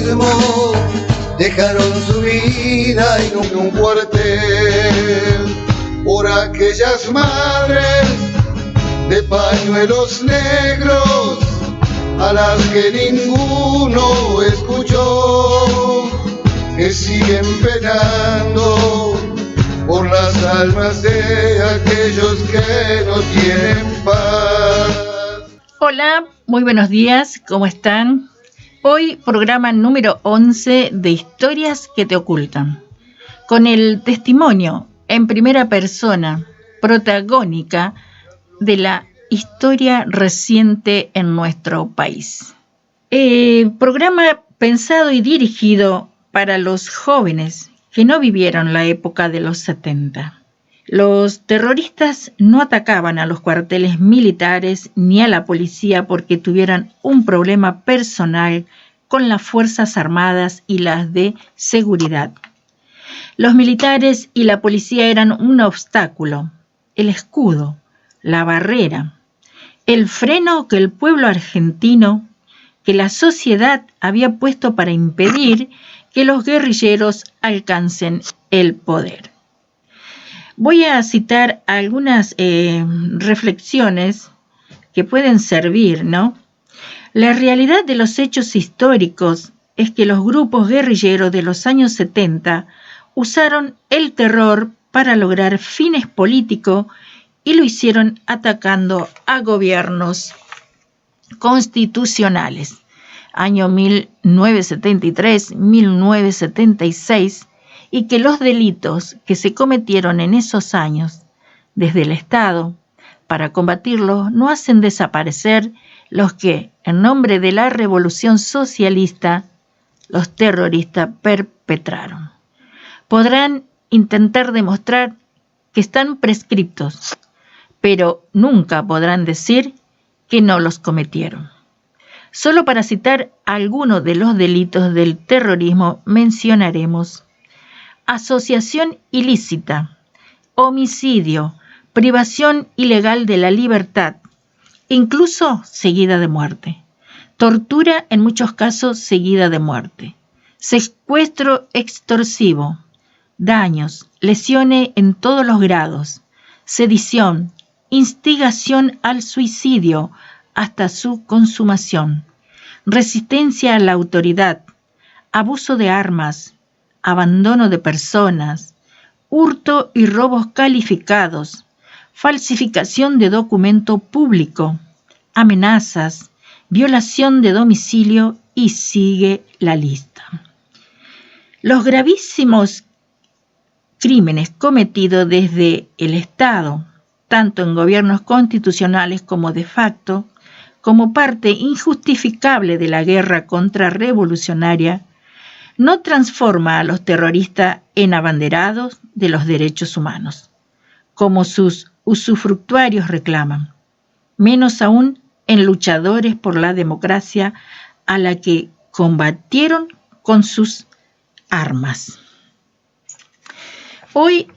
heroísmo, dejaron su vida y nunca un cuartel por aquellas madres de pañuelos negros a las que ninguno escuchó, que siguen penando por las almas de aquellos que no tienen paz. Hola, muy buenos días, ¿cómo están? Hoy programa número 11 de Historias que te ocultan, con el testimonio en primera persona, protagónica, de la historia reciente en nuestro país. Programa pensado y dirigido para los jóvenes que no vivieron la época de los 70. Los terroristas no atacaban a los cuarteles militares ni a la policía porque tuvieran un problema personal con las Fuerzas Armadas y las de seguridad. Los militares y la policía eran un obstáculo, el escudo, la barrera, el freno que el pueblo argentino, que la sociedad había puesto para impedir que los guerrilleros alcancen el poder. Voy a citar algunas reflexiones que pueden servir, ¿no? La realidad de los hechos históricos es que los grupos guerrilleros de los años 70 usaron el terror para lograr fines políticos y lo hicieron atacando a gobiernos constitucionales. Año 1973, 1976, y que los delitos que se cometieron en esos años desde el Estado para combatirlos no hacen desaparecer los que, en nombre de la revolución socialista, los terroristas perpetraron. Podrán intentar demostrar que están prescriptos, pero nunca podrán decir que no los cometieron. Solo para citar algunos de los delitos del terrorismo mencionaremos asociación ilícita, homicidio, privación ilegal de la libertad, incluso seguida de muerte, tortura en muchos casos seguida de muerte, secuestro extorsivo, daños, lesiones en todos los grados, sedición, instigación al suicidio hasta su consumación, resistencia a la autoridad, abuso de armas, abandono de personas, hurto y robos calificados, falsificación de documento público, amenazas, violación de domicilio y sigue la lista. Los gravísimos crímenes cometidos desde el Estado, tanto en gobiernos constitucionales como de facto, como parte injustificable de la guerra contrarrevolucionaria, no transforma a los terroristas en abanderados de los derechos humanos, como sus usufructuarios reclaman, menos aún en luchadores por la democracia a la que combatieron con sus armas. Hoy,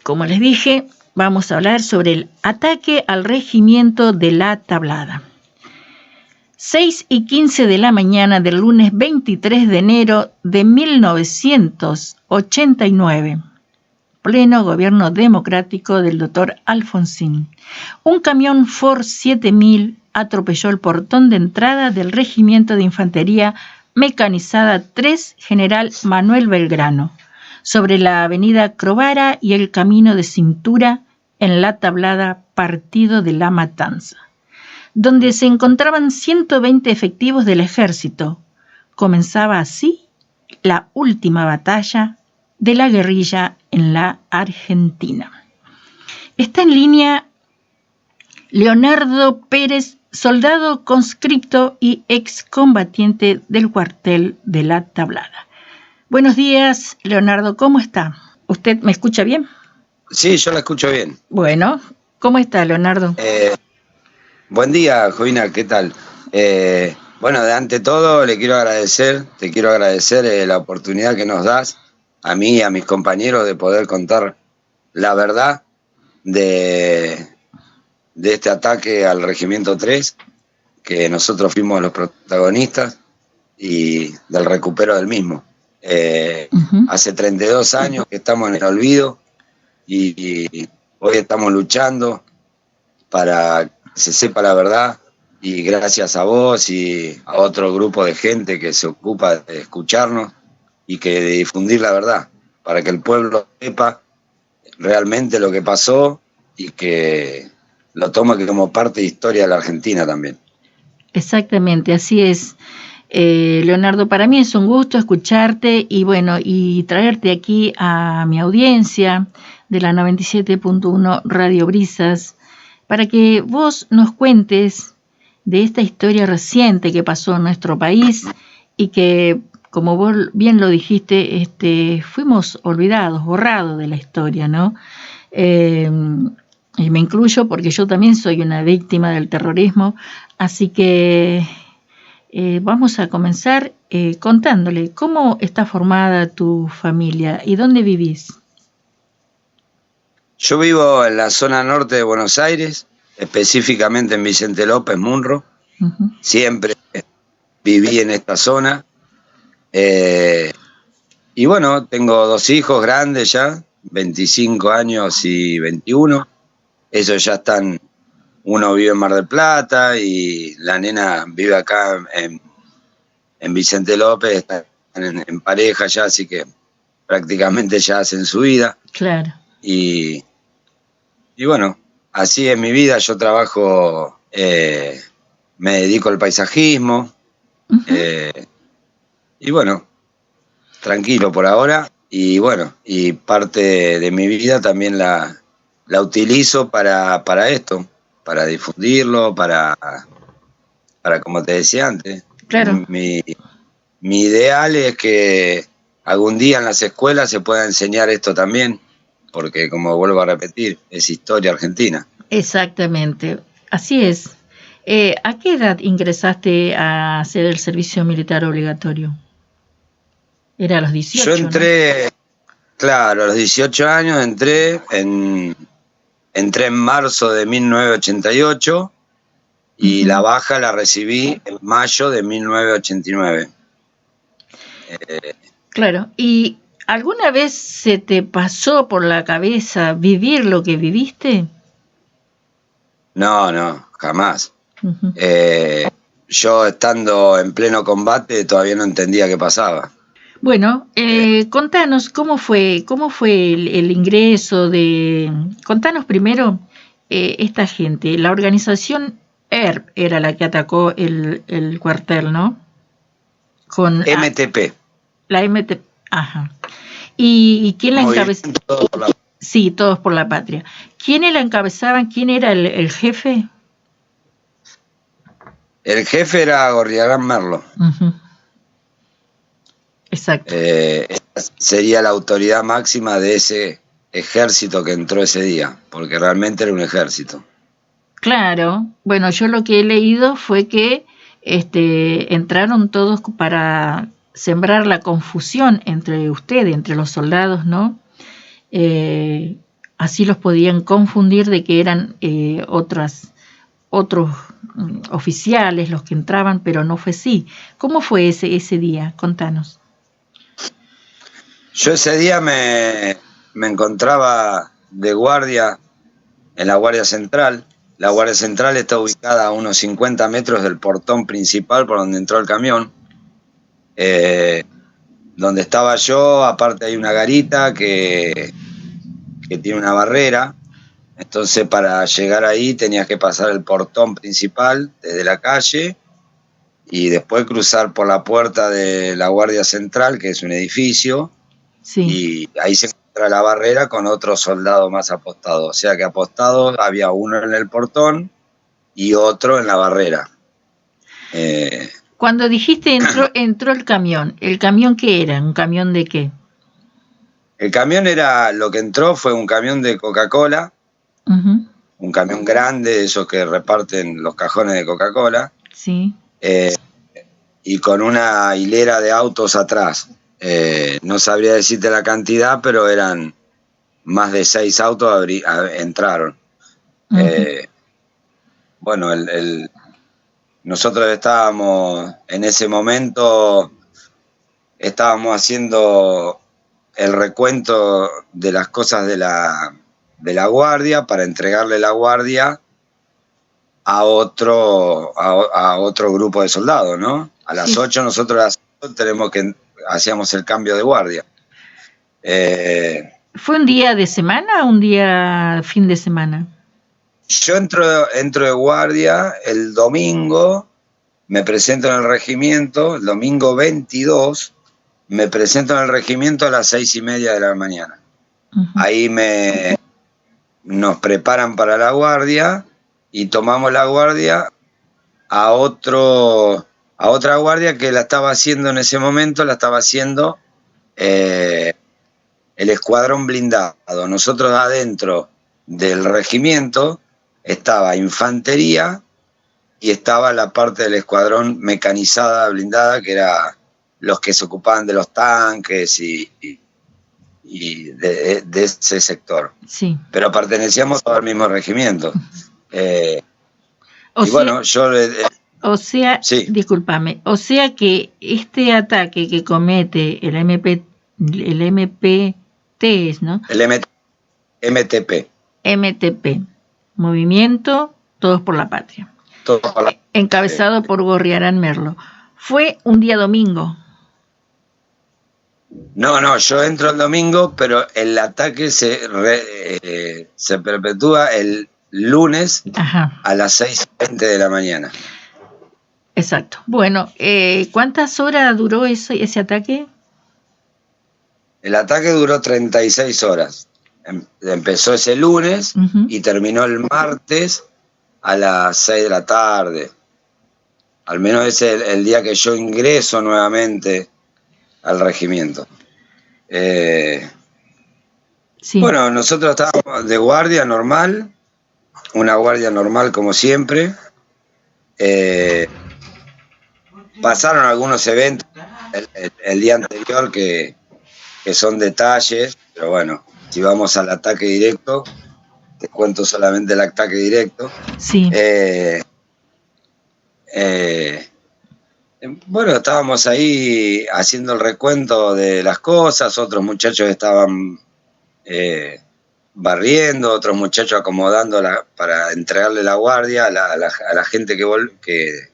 como les dije, vamos a hablar sobre el ataque al regimiento de La Tablada. 6:15 de la mañana del lunes 23 de enero de 1989, pleno gobierno democrático del doctor Alfonsín. Un camión Ford 7000 atropelló el portón de entrada del Regimiento de Infantería Mecanizada 3 General Manuel Belgrano, sobre la avenida Crovara y el camino de Cintura en La Tablada, partido de La Matanza, donde se encontraban 120 efectivos del ejército. Comenzaba así la última batalla de la guerrilla en la Argentina. Está en línea Leonardo Pérez, soldado conscripto y excombatiente del cuartel de La Tablada. Buenos días, Leonardo, ¿cómo está? ¿Usted me escucha bien? Sí, yo la escucho bien. Bueno, ¿cómo está, Leonardo? Buen día, Jovina, ¿qué tal? Bueno, de ante todo te quiero agradecer la oportunidad que nos das a mí y a mis compañeros de poder contar la verdad de este ataque al Regimiento 3, que nosotros fuimos los protagonistas, y del recupero del mismo. Hace 32 años que estamos en el olvido y hoy estamos luchando para que se sepa la verdad, y gracias a vos y a otro grupo de gente que se ocupa de escucharnos y que de difundir la verdad, para que el pueblo sepa realmente lo que pasó y que lo tome como parte de historia de la Argentina también. Exactamente, así es. Leonardo, para mí es un gusto escucharte y bueno, y traerte aquí a mi audiencia de la 97.1 Radio Brisas para que vos nos cuentes de esta historia reciente que pasó en nuestro país y que, como vos bien lo dijiste, fuimos olvidados, borrados de la historia, ¿no? Y me incluyo porque yo también soy una víctima del terrorismo, así que vamos a comenzar contándole cómo está formada tu familia y dónde vivís. Yo vivo en la zona norte de Buenos Aires, específicamente en Vicente López, Munro. Siempre viví en esta zona. Y bueno, tengo 2 hijos grandes ya, 25 años y 21. Ellos ya están, uno vive en Mar del Plata y la nena vive acá en Vicente López, están en pareja ya, así que prácticamente ya hacen su vida. Claro. Y bueno, así es mi vida. Yo trabajo, me dedico al paisajismo. Y bueno, tranquilo por ahora. Y bueno, y parte de mi vida también la utilizo para esto, para difundirlo, para como te decía antes. Claro. Mi ideal es que algún día en las escuelas se pueda enseñar esto también, porque como vuelvo a repetir, es historia argentina. Exactamente, así es. ¿A qué edad ingresaste a hacer el servicio militar obligatorio? Era a los 18. Yo entré, ¿no? Claro, a los 18 años entré en marzo de 1988 y la baja la recibí en mayo de 1989. Claro, ¿y alguna vez se te pasó por la cabeza vivir lo que viviste? No, jamás. Yo estando en pleno combate todavía no entendía qué pasaba. Bueno, contanos cómo fue el ingreso de... Contanos primero esta gente. La organización ERP era la que atacó el cuartel, ¿no? Con MTP. La MTP, ajá. ¿Y quién la encabezaba? Sí, Todos por la Patria. ¿Quiénes la encabezaban? ¿Quién era el jefe? El jefe era Gorriarán Merlo. Exacto. Sería la autoridad máxima de ese ejército que entró ese día, porque realmente era un ejército. Claro. Bueno, yo lo que he leído fue que entraron todos para sembrar la confusión entre ustedes, entre los soldados, ¿no? Así los podían confundir de que eran otros oficiales los que entraban, pero no fue así. ¿Cómo fue ese día? Contanos. Yo ese día me encontraba de guardia en la Guardia Central. La Guardia Central está ubicada a unos 50 metros del portón principal por donde entró el camión. Donde estaba yo, aparte hay una garita que tiene una barrera. Entonces para llegar ahí tenías que pasar el portón principal desde la calle y después cruzar por la puerta de la Guardia Central, que es un edificio. Sí. Y ahí se encuentra la barrera con otros soldados más apostados. O sea que apostados había uno en el portón y otro en la barrera. Cuando dijiste entró el camión qué era? ¿Un camión de qué? El camión lo que entró fue un camión de Coca-Cola, un camión grande, esos que reparten los cajones de Coca-Cola. Sí. Y con una hilera de autos atrás. No sabría decirte la cantidad, pero eran más de 6 autos entraron. Bueno, nosotros estábamos en ese momento estábamos haciendo el recuento de las cosas de la guardia para entregarle la guardia a otro grupo de soldados, ¿no? A las 8 nosotros a las 8 hacíamos el cambio de guardia. ¿Fue un día de semana o un día fin de semana? Yo entro de guardia el domingo, me presento en el regimiento, el domingo 22, me presento en el regimiento a las 6:30 de la mañana. Ahí nos preparan para la guardia y tomamos la guardia a otra guardia que la estaba haciendo en ese momento, el escuadrón blindado. Nosotros adentro del regimiento estaba infantería y estaba la parte del escuadrón mecanizada blindada, que era los que se ocupaban de los tanques y de ese sector. Sí. Pero pertenecíamos al mismo regimiento. Discúlpame, o sea que este ataque que comete el MPT, ¿no? El MTP. Movimiento Todos por la Patria. Encabezado por Gorriarán Merlo. Fue un día domingo. No, yo entro el domingo, pero el ataque se perpetúa el lunes a las 6:20 de la mañana. Exacto. Bueno, ¿cuántas horas duró ese ataque? El ataque duró 36 horas. Empezó ese lunes y terminó el martes a las 6 de la tarde. Al menos ese es el día que yo ingreso nuevamente al regimiento. Sí. Bueno, nosotros estábamos de guardia normal, una guardia normal como siempre. Pasaron algunos eventos el día anterior que son detalles, pero bueno, si vamos al ataque directo, te cuento solamente el ataque directo. Sí. Bueno, estábamos ahí haciendo el recuento de las cosas, otros muchachos estaban barriendo, otros muchachos acomodando para entregarle la guardia a la gente que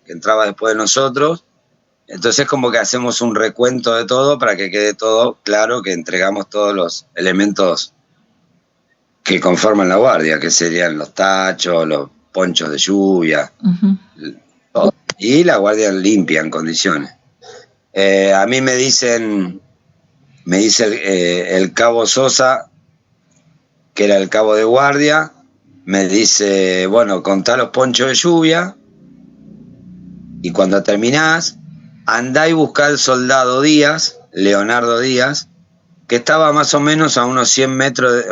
entraba después de nosotros. Entonces como que hacemos un recuento de todo para que quede todo claro, que entregamos todos los elementos que conforman la guardia, que serían los tachos, los ponchos de lluvia, todo. Y la guardia limpia, en condiciones. A mí me dice el cabo Sosa, que era el cabo de guardia, me dice, bueno, contá los ponchos de lluvia y cuando terminás, andá y buscá al soldado Díaz, Leonardo Díaz, que estaba más o menos a unos 100 metros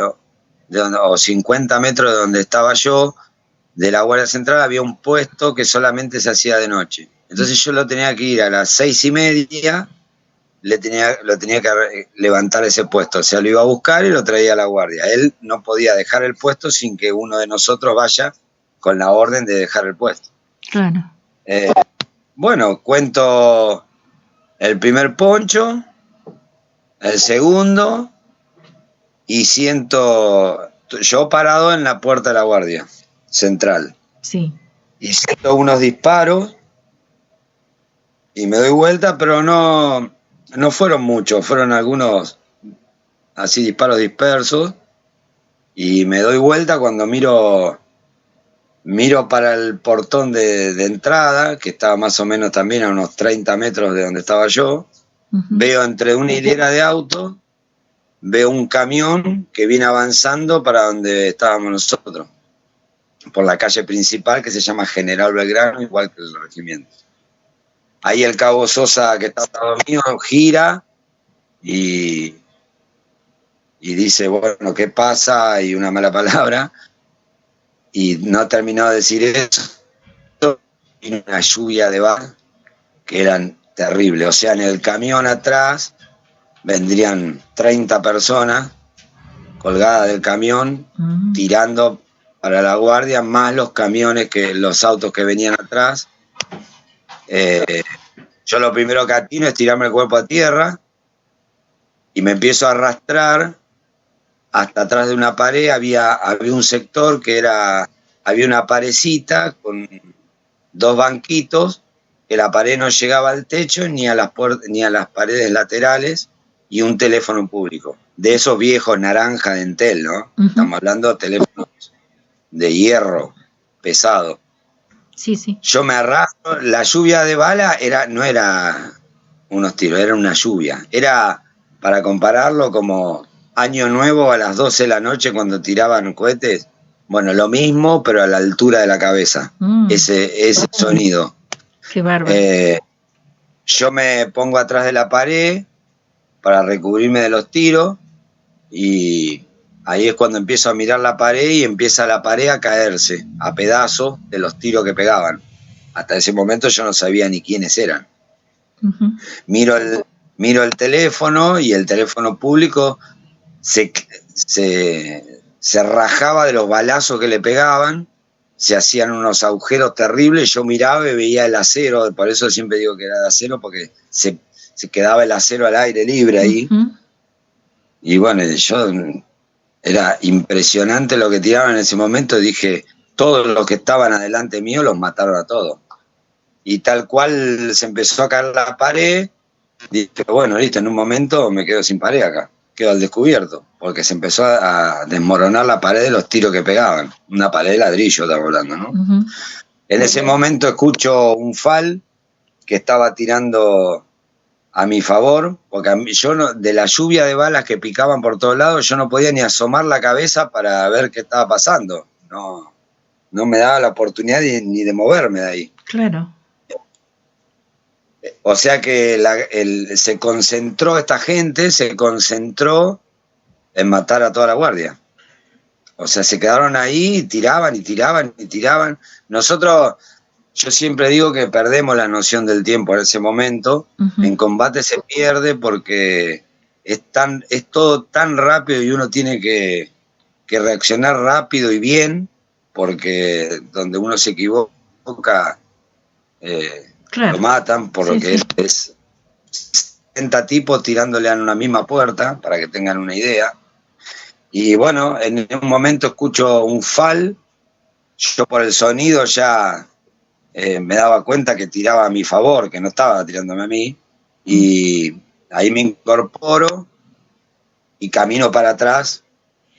o 50 metros de donde estaba yo, de la Guardia Central. Había un puesto que solamente se hacía de noche. Entonces yo lo tenía que ir a las 6:30, lo tenía que levantar ese puesto. O sea, lo iba a buscar y lo traía a la guardia. Él no podía dejar el puesto sin que uno de nosotros vaya con la orden de dejar el puesto. Claro. Bueno, cuento el primer poncho, el segundo, y siento yo parado en la puerta de la guardia central. Sí. Y siento unos disparos y me doy vuelta, pero no fueron muchos, fueron algunos así disparos dispersos, y me doy vuelta cuando miro para el portón de entrada, que estaba más o menos también a unos 30 metros de donde estaba yo. Veo entre una hilera de autos, veo un camión que viene avanzando para donde estábamos nosotros, por la calle principal que se llama General Belgrano, igual que el regimiento. Ahí el cabo Sosa, que está al lado mío, gira y dice, bueno, ¿qué pasa? Y una mala palabra. Y no ha terminado de decir eso, y una lluvia de balas que eran terribles. O sea, en el camión atrás vendrían 30 personas colgadas del camión, tirando para la guardia, más los autos que venían atrás. Yo lo primero que atino es tirarme el cuerpo a tierra, y me empiezo a arrastrar hasta atrás de una pared. Había un sector que había una parecita con 2 banquitos, que la pared no llegaba al techo ni a las paredes laterales, y un teléfono público. De esos viejos naranja de Entel, ¿no? Uh-huh. Estamos hablando de teléfonos de hierro, pesado. Sí, sí. Yo me arrastro, la lluvia de bala no era unos tiros, era una lluvia. Era, para compararlo, como Año Nuevo a las 12 de la noche cuando tiraban cohetes. Bueno, lo mismo, pero a la altura de la cabeza. Ese sonido. Qué bárbaro. Yo me pongo atrás de la pared para recubrirme de los tiros, y ahí es cuando empiezo a mirar la pared y empieza la pared a caerse a pedazos de los tiros que pegaban. Hasta ese momento yo no sabía ni quiénes eran. Uh-huh. Miro el teléfono, y el teléfono público se rajaba de los balazos que le pegaban, se hacían unos agujeros terribles. Yo miraba y veía el acero, por eso siempre digo que era de acero, porque se quedaba el acero al aire libre ahí. Uh-huh. Y bueno, era impresionante lo que tiraban en ese momento. Dije, todos los que estaban adelante mío los mataron a todos. Y tal cual se empezó a caer la pared, dije, bueno, listo, en un momento me quedo sin pared acá, quedo al descubierto, porque se empezó a desmoronar la pared de los tiros que pegaban. Una pared de ladrillo, estaba hablando, ¿no? Uh-huh. En ese momento escucho un FAL que estaba tirando a mi favor, porque de la lluvia de balas que picaban por todos lados, yo no podía ni asomar la cabeza para ver qué estaba pasando. No me daba la oportunidad ni de moverme de ahí. Claro. O sea que esta gente se concentró en matar a toda la guardia. O sea, se quedaron ahí y tiraban y tiraban y tiraban. Nosotros, yo siempre digo que perdemos la noción del tiempo en ese momento. Uh-huh. En combate se pierde porque es todo tan rápido, y uno tiene que reaccionar rápido y bien, porque donde uno se equivoca, claro, lo matan, por lo que es 70 tipos tirándole a una misma puerta, para que tengan una idea. Y bueno, en un momento escucho un FAL, yo por el sonido ya me daba cuenta que tiraba a mi favor, que no estaba tirándome a mí, y ahí me incorporo y camino para atrás.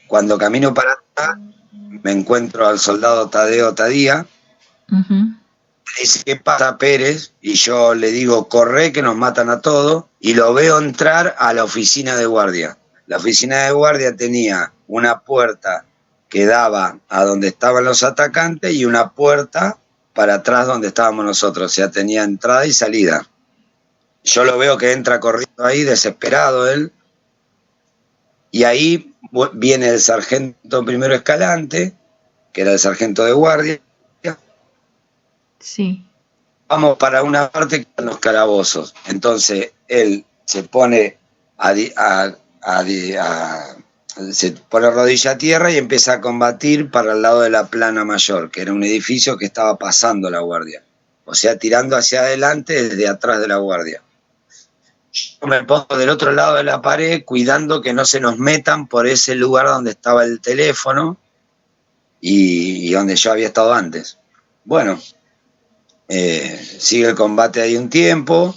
Cuando camino para atrás, me encuentro al soldado Tadeo Tadía. Uh-huh. Me dice, ¿qué pasa, Pérez? Y yo le digo, corre, que nos matan a todos, y lo veo entrar a la oficina de guardia. La oficina de guardia tenía una puerta que daba a donde estaban los atacantes y una puerta para atrás donde estábamos nosotros, o sea, tenía entrada y salida. Yo lo veo que entra corriendo ahí, desesperado él, y ahí viene el sargento primero Escalante, que era el sargento de guardia. Sí. Vamos para una parte que están los calabozos. Entonces él se pone se pone rodilla a tierra y empieza a combatir para el lado de la Plana Mayor, que era un edificio que estaba pasando la guardia. O sea, tirando hacia adelante desde atrás de la guardia. Yo me pongo del otro lado de la pared, cuidando que no se nos metan por ese lugar donde estaba el teléfono y donde yo había estado antes. Bueno, sigue el combate ahí un tiempo.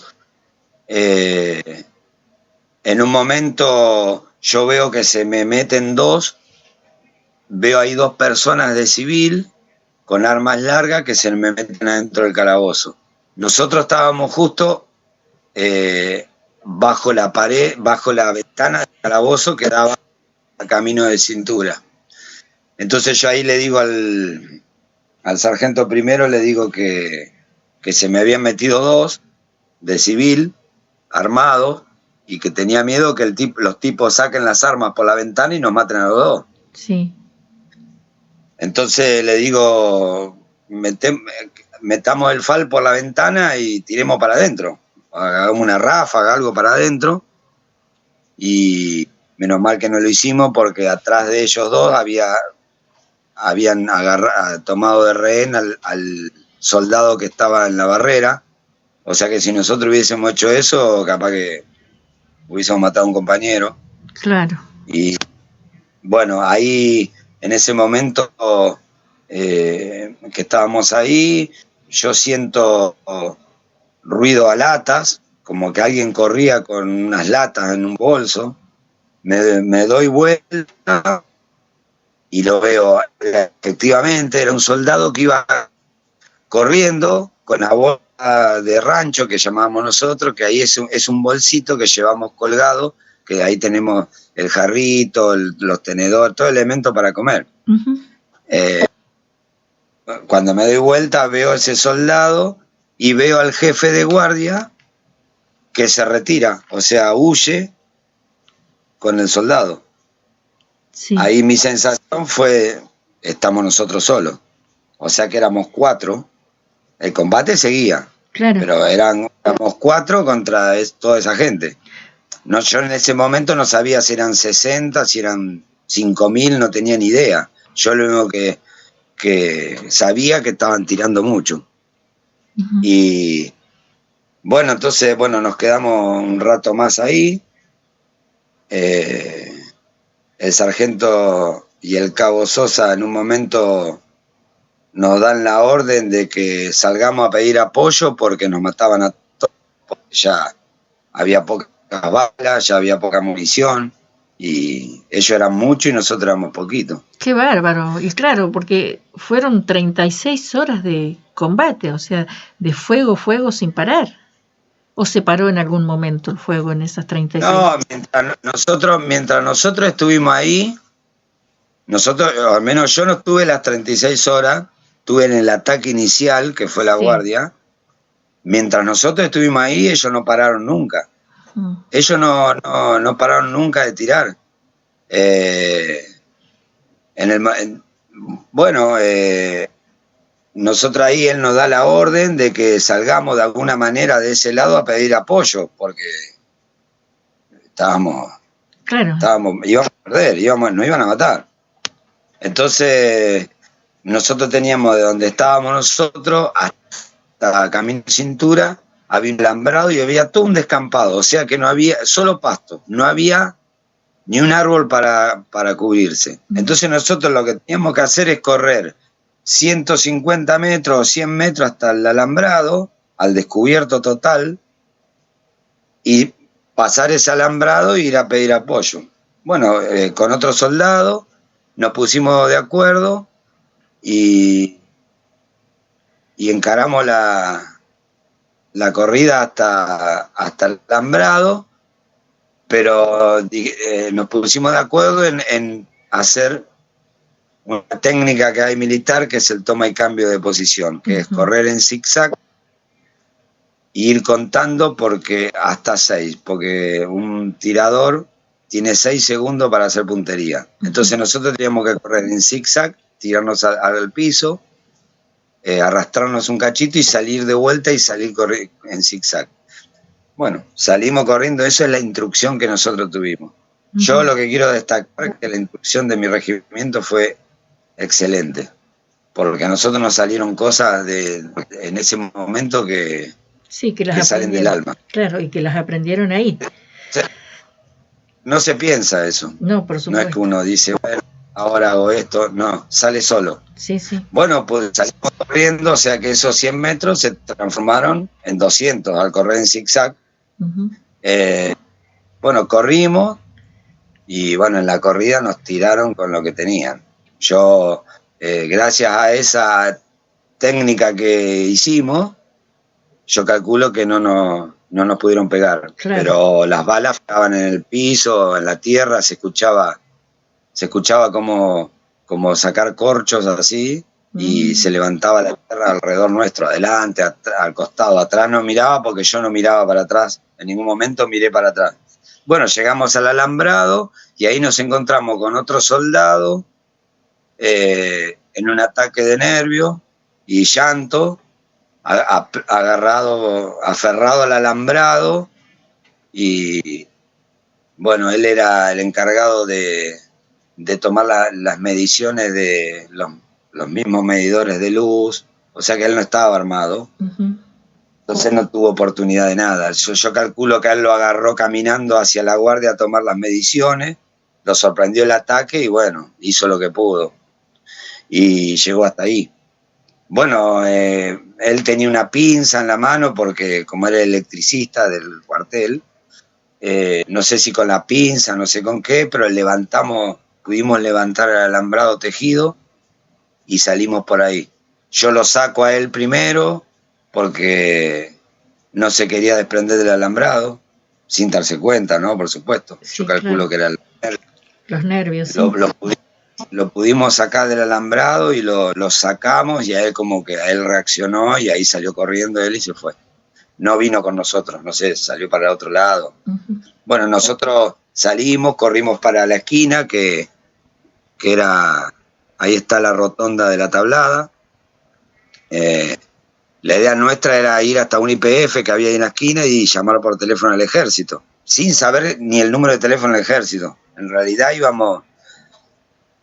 En un momento yo veo que se me meten 2, veo ahí 2 personas de civil con armas largas que se me meten adentro del calabozo. Nosotros estábamos justo bajo la pared, bajo la ventana del calabozo que daba a camino de cintura. Entonces yo ahí le digo al sargento primero, le digo que se me habían metido 2 de civil, armados, y que tenía miedo que los tipos saquen las armas por la ventana y nos maten a los 2. Sí. Entonces le digo, metamos el FAL por la ventana y tiremos para adentro. Hagamos una ráfaga, algo para adentro. Y menos mal que no lo hicimos, porque atrás de ellos 2 habían tomado de rehén al soldado que estaba en la barrera. O sea que si nosotros hubiésemos hecho eso, capaz que hubiésemos matado a un compañero. Claro. Y bueno, ahí en ese momento que estábamos ahí, yo siento ruido a latas, como que alguien corría con unas latas en un bolso. Me doy vuelta y lo veo, efectivamente, era un soldado que iba corriendo con la bolsa de rancho que llamábamos nosotros, que ahí es un bolsito que llevamos colgado, que ahí tenemos el jarrito, los tenedores, todo elemento para comer. Uh-huh. Cuando me doy vuelta veo a ese soldado y veo al jefe de guardia que se retira, o sea, huye con el soldado. Sí. Ahí mi sensación fue, estamos nosotros solos. O sea que éramos 4. El combate seguía. Claro. Pero éramos 4 contra toda esa gente. No, yo en ese momento no sabía si eran 60, si eran 5.000, no tenía ni idea. Yo lo único que sabía que estaban tirando mucho. Uh-huh. Y bueno, entonces, nos quedamos un rato más ahí. El sargento y el cabo Sosa en un momento nos dan la orden de que salgamos a pedir apoyo porque nos mataban a todos, porque ya había pocas balas, ya había poca munición y ellos eran muchos y nosotros éramos poquitos. Qué bárbaro, y claro, porque fueron 36 horas de combate, o sea, de fuego sin parar. ¿O se paró en algún momento el fuego en esas 36? No, mientras nosotros estuvimos ahí, al menos yo no estuve las 36 horas, estuve en el ataque inicial, que fue la guardia. Mientras nosotros estuvimos ahí, ellos no pararon nunca. Ellos no pararon nunca de tirar. Nosotros ahí él nos da la orden de que salgamos de alguna manera de ese lado a pedir apoyo, porque íbamos a perder, nos iban a matar. Entonces, nosotros teníamos de donde estábamos nosotros hasta Camino Cintura, había un alambrado y había todo un descampado, o sea que no había, solo pasto, no había ni un árbol para cubrirse. Entonces nosotros lo que teníamos que hacer es correr 150 metros o 100 metros hasta el alambrado, al descubierto total, y pasar ese alambrado e ir a pedir apoyo. Bueno, con otro soldado nos pusimos de acuerdo y encaramos la corrida hasta el alambrado, pero nos pusimos de acuerdo en hacer una técnica que hay militar, que es el toma y cambio de posición, que es correr en zigzag e ir contando hasta 6, porque un tirador tiene 6 segundos para hacer puntería. Entonces nosotros teníamos que correr en zigzag, tirarnos al piso, arrastrarnos un cachito y salir de vuelta y salir en zigzag. Bueno, salimos corriendo, esa es la instrucción que nosotros tuvimos. Yo lo que quiero destacar es que la instrucción de mi regimiento fue excelente, porque a nosotros nos salieron cosas en ese momento que salen del alma. Claro, y que las aprendieron ahí. No se piensa eso. No, por supuesto. No es que uno dice, bueno, ahora hago esto, no, sale solo. Sí, sí. Bueno, pues salimos corriendo, o sea que esos 100 metros se transformaron en 200 al correr en zigzag. Uh-huh. Corrimos y en la corrida nos tiraron con lo que tenían. Yo, gracias a esa técnica que hicimos, yo calculo que no nos pudieron pegar. Claro. Pero las balas estaban en el piso, en la tierra, se escuchaba como sacar corchos así, y se levantaba la tierra alrededor nuestro, adelante, al costado, atrás no miraba, porque yo no miraba para atrás, en ningún momento miré para atrás. Bueno, llegamos al alambrado y ahí nos encontramos con otro soldado en un ataque de nervio y llanto, aferrado al alambrado, y él era el encargado de tomar las mediciones de los mismos medidores de luz, o sea que él no estaba armado. Uh-huh. Entonces no tuvo oportunidad de nada. Yo calculo que él lo agarró caminando hacia la guardia a tomar las mediciones, lo sorprendió el ataque y bueno, hizo lo que pudo. Y llegó hasta ahí. Bueno, él tenía una pinza en la mano porque como era electricista del cuartel, no sé si con la pinza, no sé con qué, pero pudimos levantar el alambrado tejido y salimos por ahí. Yo lo saco a él primero porque no se quería desprender del alambrado, sin darse cuenta, ¿no? Por supuesto. Sí, yo calculo claro. que era Los nervios, sí. Lo pudimos sacar del alambrado y lo sacamos y a él como que a él reaccionó y ahí salió corriendo él y se fue. No vino con nosotros, no sé, salió para el otro lado. Ujú. Bueno, nosotros salimos, corrimos para la esquina que era, ahí está la rotonda de la Tablada. La idea nuestra era ir hasta un IPF que había ahí en la esquina y llamar por teléfono al ejército, sin saber ni el número de teléfono del ejército. En realidad íbamos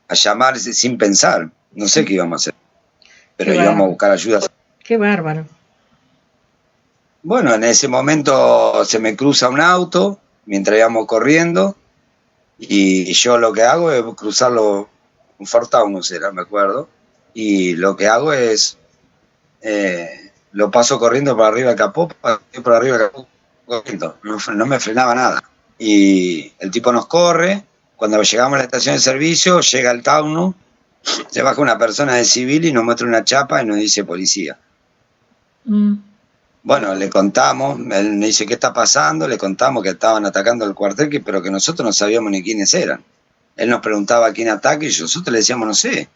a llamar sin pensar, no sé qué íbamos a hacer, pero Qué íbamos bárbaro. a buscar ayuda. Qué bárbaro. Bueno, en ese momento se me cruza un auto mientras íbamos corriendo y yo lo que hago es cruzarlo, un Ford Taunus era, me acuerdo, y lo que hago es lo paso corriendo por arriba del capó, por arriba del capó, corriendo. No me frenaba nada. Y el tipo nos corre, cuando llegamos a la estación de servicio, llega el Taunus, se baja una persona de civil y nos muestra una chapa y nos dice policía. Bueno, le contamos, él me dice, ¿qué está pasando? Le contamos que estaban atacando el cuartel, pero que nosotros no sabíamos ni quiénes eran. Él nos preguntaba quién ataca y nosotros le decíamos, no sé.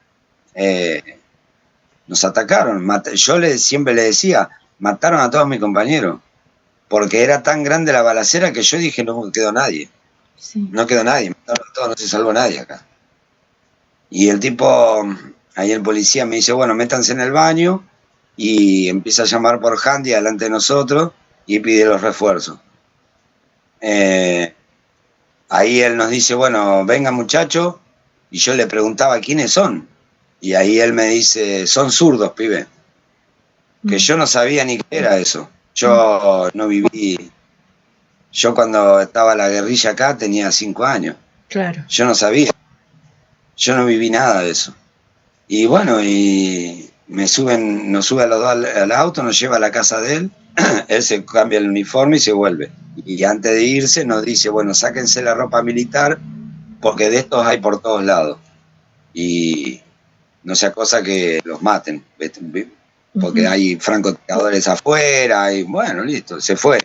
Nos atacaron. Yo siempre le decía, mataron a todos mis compañeros. Porque era tan grande la balacera que yo dije, no quedó nadie. Sí. No quedó nadie, mataron a todos, no se salvó nadie acá. Y el tipo, ahí el policía me dice, bueno, métanse en el baño. Y empieza a llamar por handy delante de nosotros y pide los refuerzos. Ahí él nos dice, bueno, vengan muchachos, y yo le preguntaba quiénes son. Y ahí él me dice, son zurdos, pibe. Que yo no sabía ni qué era eso. Yo no viví, yo cuando estaba la guerrilla acá tenía 5 años. Claro. Yo no sabía, yo no viví nada de eso. Y bueno, y nos sube a los dos al auto, nos lleva a la casa de él, él se cambia el uniforme y se vuelve. Y antes de irse nos dice, bueno, sáquense la ropa militar, porque de estos hay por todos lados. Y no sea cosa que los maten, porque hay francotiradores afuera, y bueno, listo, se fue.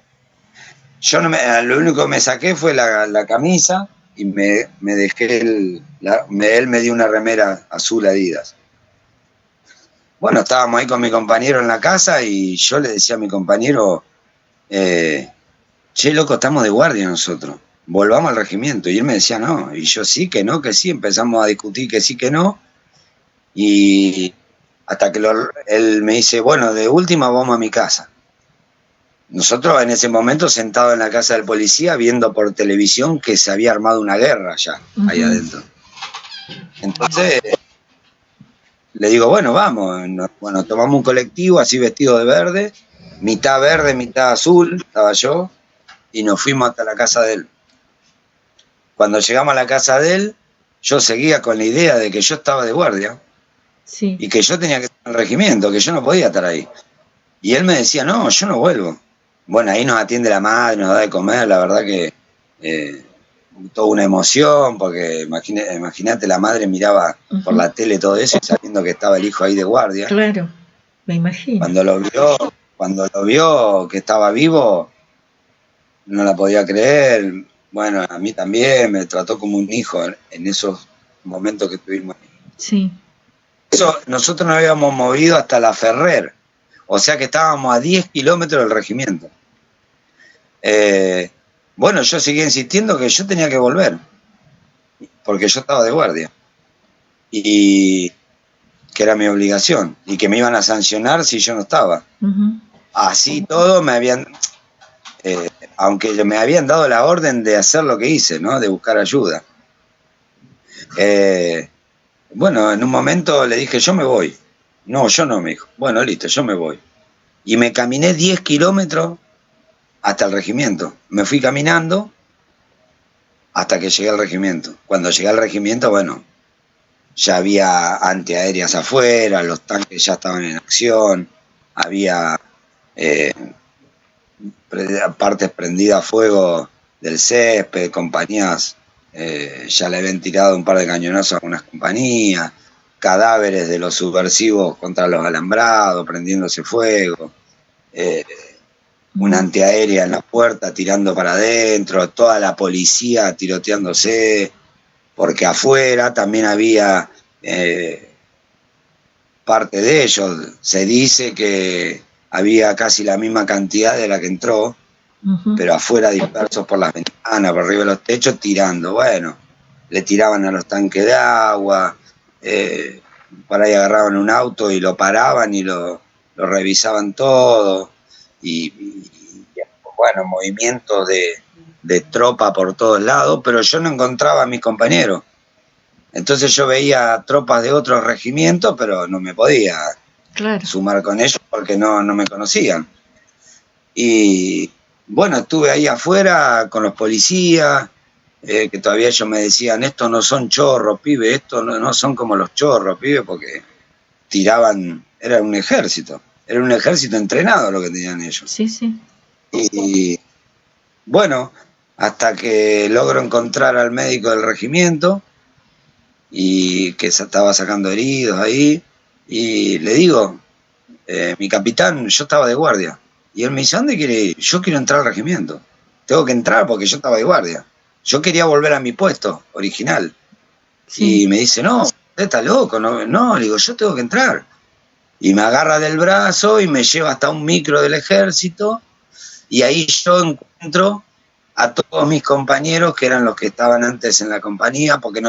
Yo lo único que me saqué fue la camisa y me dejé él me dio una remera azul Adidas. Bueno, estábamos ahí con mi compañero en la casa y yo le decía a mi compañero, che, loco, estamos de guardia nosotros, volvamos al regimiento. Y él me decía, no, y yo sí, que no, que sí, empezamos a discutir que sí, que no, y hasta que él me dice, bueno, de última vamos a mi casa. Nosotros en ese momento sentados en la casa del policía viendo por televisión que se había armado una guerra ya, ahí adentro. Entonces le digo, bueno, vamos. Bueno, tomamos un colectivo así vestido de verde, mitad azul, estaba yo, y nos fuimos hasta la casa de él. Cuando llegamos a la casa de él, yo seguía con la idea de que yo estaba de guardia. Sí. Y que yo tenía que estar en el regimiento, que yo no podía estar ahí. Y él me decía, no, yo no vuelvo. Bueno, ahí nos atiende la madre, nos da de comer, la verdad que toda una emoción, porque imagínate, la madre miraba por la tele todo eso y sabiendo que estaba el hijo ahí de guardia. Claro, me imagino. Cuando lo vio que estaba vivo, no la podía creer. Bueno, a mí también me trató como un hijo en esos momentos que estuvimos ahí. Sí. Nosotros nos habíamos movido hasta La Ferrer, o sea que estábamos a 10 kilómetros del regimiento. Bueno, yo seguía insistiendo que yo tenía que volver, porque yo estaba de guardia, y que era mi obligación, y que me iban a sancionar si yo no estaba. Así todo aunque me habían dado la orden de hacer lo que hice, ¿no? De buscar ayuda. Bueno, en un momento le dije, yo me voy. No, yo no, me dijo. Bueno, listo, yo me voy. y me caminé 10 kilómetros hasta el regimiento. Me fui caminando hasta que llegué al regimiento. Cuando llegué al regimiento, bueno, ya había antiaéreas afuera, los tanques ya estaban en acción, había partes prendidas a fuego del césped, compañías, ya le habían tirado un par de cañonazos a algunas compañías, cadáveres de los subversivos contra los alambrados, prendiéndose fuego, una antiaérea en la puerta tirando para adentro, toda la policía tiroteándose, porque afuera también había parte de ellos. Se dice que había casi la misma cantidad de la que entró, pero afuera dispersos por las ventanas, por arriba de los techos, tirando. Bueno, le tiraban a los tanques de agua, por ahí agarraban un auto y lo paraban y lo revisaban todo, y bueno, movimientos de tropa por todos lados, pero yo no encontraba a mis compañeros. Entonces yo veía tropas de otros regimientos, pero no me podía sumar con ellos porque no me conocían. Y bueno, estuve ahí afuera con los policías, que todavía ellos me decían, estos no son chorros, pibe, estos no son como los chorros, pibe, porque tiraban, era un ejército entrenado lo que tenían ellos. Sí, sí. Y bueno, hasta que logro encontrar al médico del regimiento, y que se estaba sacando heridos ahí, y le digo, mi capitán, yo estaba de guardia, y él me dice, ¿dónde quiere ir? Yo quiero entrar al regimiento, tengo que entrar porque yo estaba de guardia, yo quería volver a mi puesto original. Sí. Y me dice, no, usted está loco, no, le digo, yo tengo que entrar, y me agarra del brazo y me lleva hasta un micro del ejército, y ahí yo encuentro a todos mis compañeros que eran los que estaban antes en la compañía, porque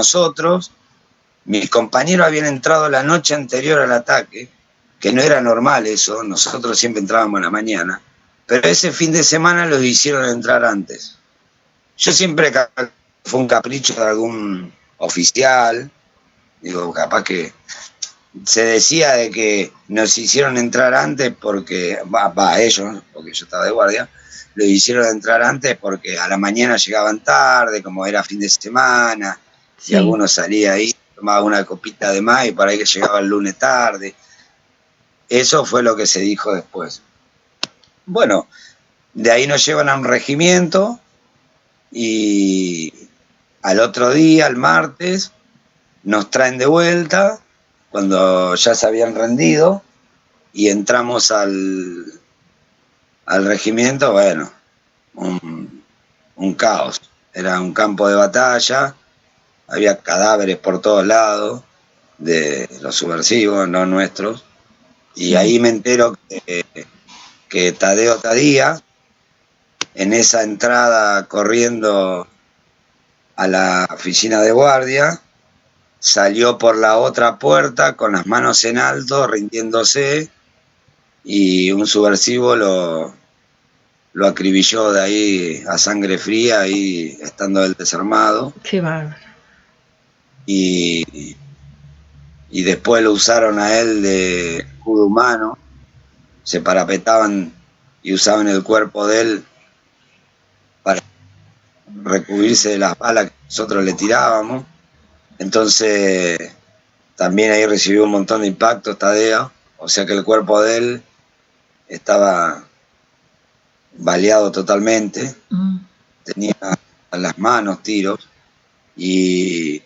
mis compañeros habían entrado la noche anterior al ataque, que no era normal eso, nosotros siempre entrábamos en la mañana, pero ese fin de semana los hicieron entrar antes. Yo siempre, fue un capricho de algún oficial, digo, capaz que se decía de que nos hicieron entrar antes porque, ellos, porque yo estaba de guardia, los hicieron entrar antes porque a la mañana llegaban tarde, como era fin de semana, sí. Y algunos salía ahí, tomaba una copita de más y para ahí que llegaba el lunes tarde. Eso fue lo que se dijo después. Bueno, de ahí nos llevan a un regimiento y al otro día, el martes, nos traen de vuelta cuando ya se habían rendido y entramos al regimiento. Bueno, un caos. Era un campo de batalla, había cadáveres por todos lados de los subversivos, no nuestros, y sí. Ahí me entero que Tadeo Tadía, en esa entrada corriendo a la oficina de guardia, salió por la otra puerta con las manos en alto, rindiéndose, y un subversivo lo acribilló de ahí a sangre fría, ahí estando él desarmado. Qué bárbaro. Y después lo usaron a él de escudo humano, se parapetaban y usaban el cuerpo de él para recubrirse de las balas que nosotros le tirábamos. Entonces también ahí recibió un montón de impactos Tadeo, o sea que el cuerpo de él estaba baleado totalmente, tenía en las manos tiros, y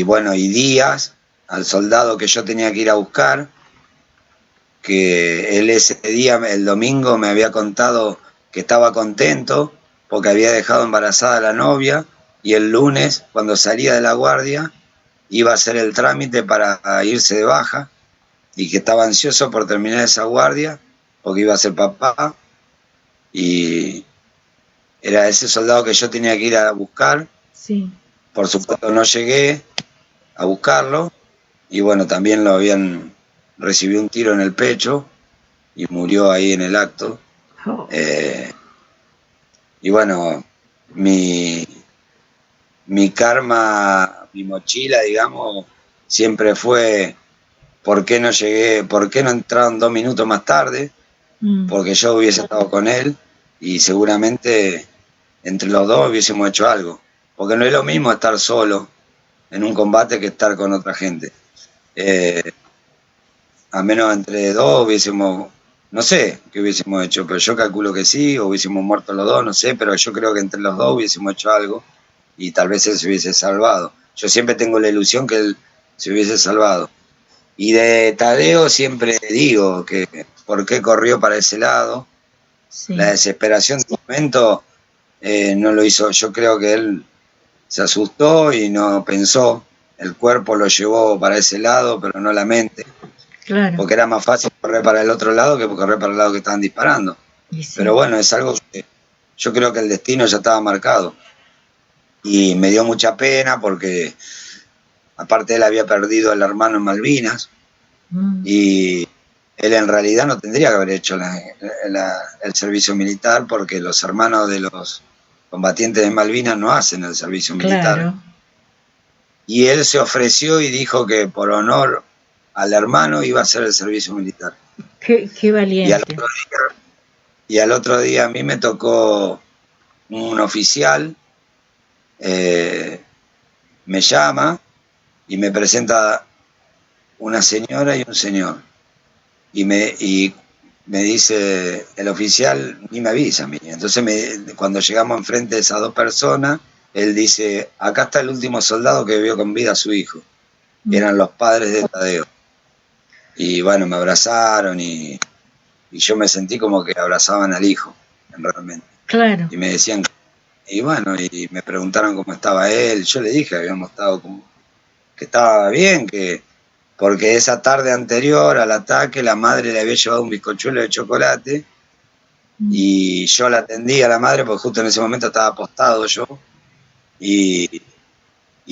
bueno, y Díaz, al soldado que yo tenía que ir a buscar, que él ese día, el domingo, me había contado que estaba contento porque había dejado embarazada a la novia, y el lunes, cuando salía de la guardia, iba a hacer el trámite para irse de baja, y que estaba ansioso por terminar esa guardia porque iba a ser papá, y era ese soldado que yo tenía que ir a buscar. Sí. Por supuesto no llegué a buscarlo, y bueno, también lo habían recibido un tiro en el pecho y murió ahí en el acto. Oh. Y bueno, mi karma, mi mochila, digamos, siempre fue ¿por qué no llegué? ¿Por qué no entraron 2 minutos más tarde? Porque yo hubiese estado con él y seguramente entre los dos hubiésemos hecho algo. Porque no es lo mismo estar solo en un combate que estar con otra gente. A menos entre dos hubiésemos, no sé qué hubiésemos hecho, pero yo calculo que sí, o hubiésemos muerto los dos, no sé, pero yo creo que entre los dos hubiésemos hecho algo y tal vez él se hubiese salvado. Yo siempre tengo la ilusión que él se hubiese salvado. Y de Tadeo siempre digo que por qué corrió para ese lado. Sí. La desesperación del momento no lo hizo. Yo creo que él se asustó y no pensó. El cuerpo lo llevó para ese lado, pero no la mente. Claro. Porque era más fácil correr para el otro lado que correr para el lado que estaban disparando. Sí. Pero bueno, es algo que yo creo que el destino ya estaba marcado. Y me dio mucha pena porque aparte él había perdido al hermano en Malvinas y él en realidad no tendría que haber hecho el servicio militar porque los hermanos de los combatientes de Malvinas no hacen el servicio militar. Claro. Y él se ofreció y dijo que por honor al hermano iba a hacer el servicio militar. Qué valiente. Y al otro día a mí me tocó un oficial, me llama y me presenta una señora y un señor. Y me dice, el oficial ni me avisa a mí. Entonces cuando llegamos enfrente de esas dos personas, él dice, acá está el último soldado que vio con vida a su hijo. Y eran los padres de Tadeo. Y bueno, me abrazaron y yo me sentí como que abrazaban al hijo, realmente. Claro. Y me decían, y bueno, y me preguntaron cómo estaba él. Yo le dije que habíamos estado como, que estaba bien, porque esa tarde anterior al ataque la madre le había llevado un bizcochuelo de chocolate y yo la atendí a la madre porque justo en ese momento estaba apostado yo y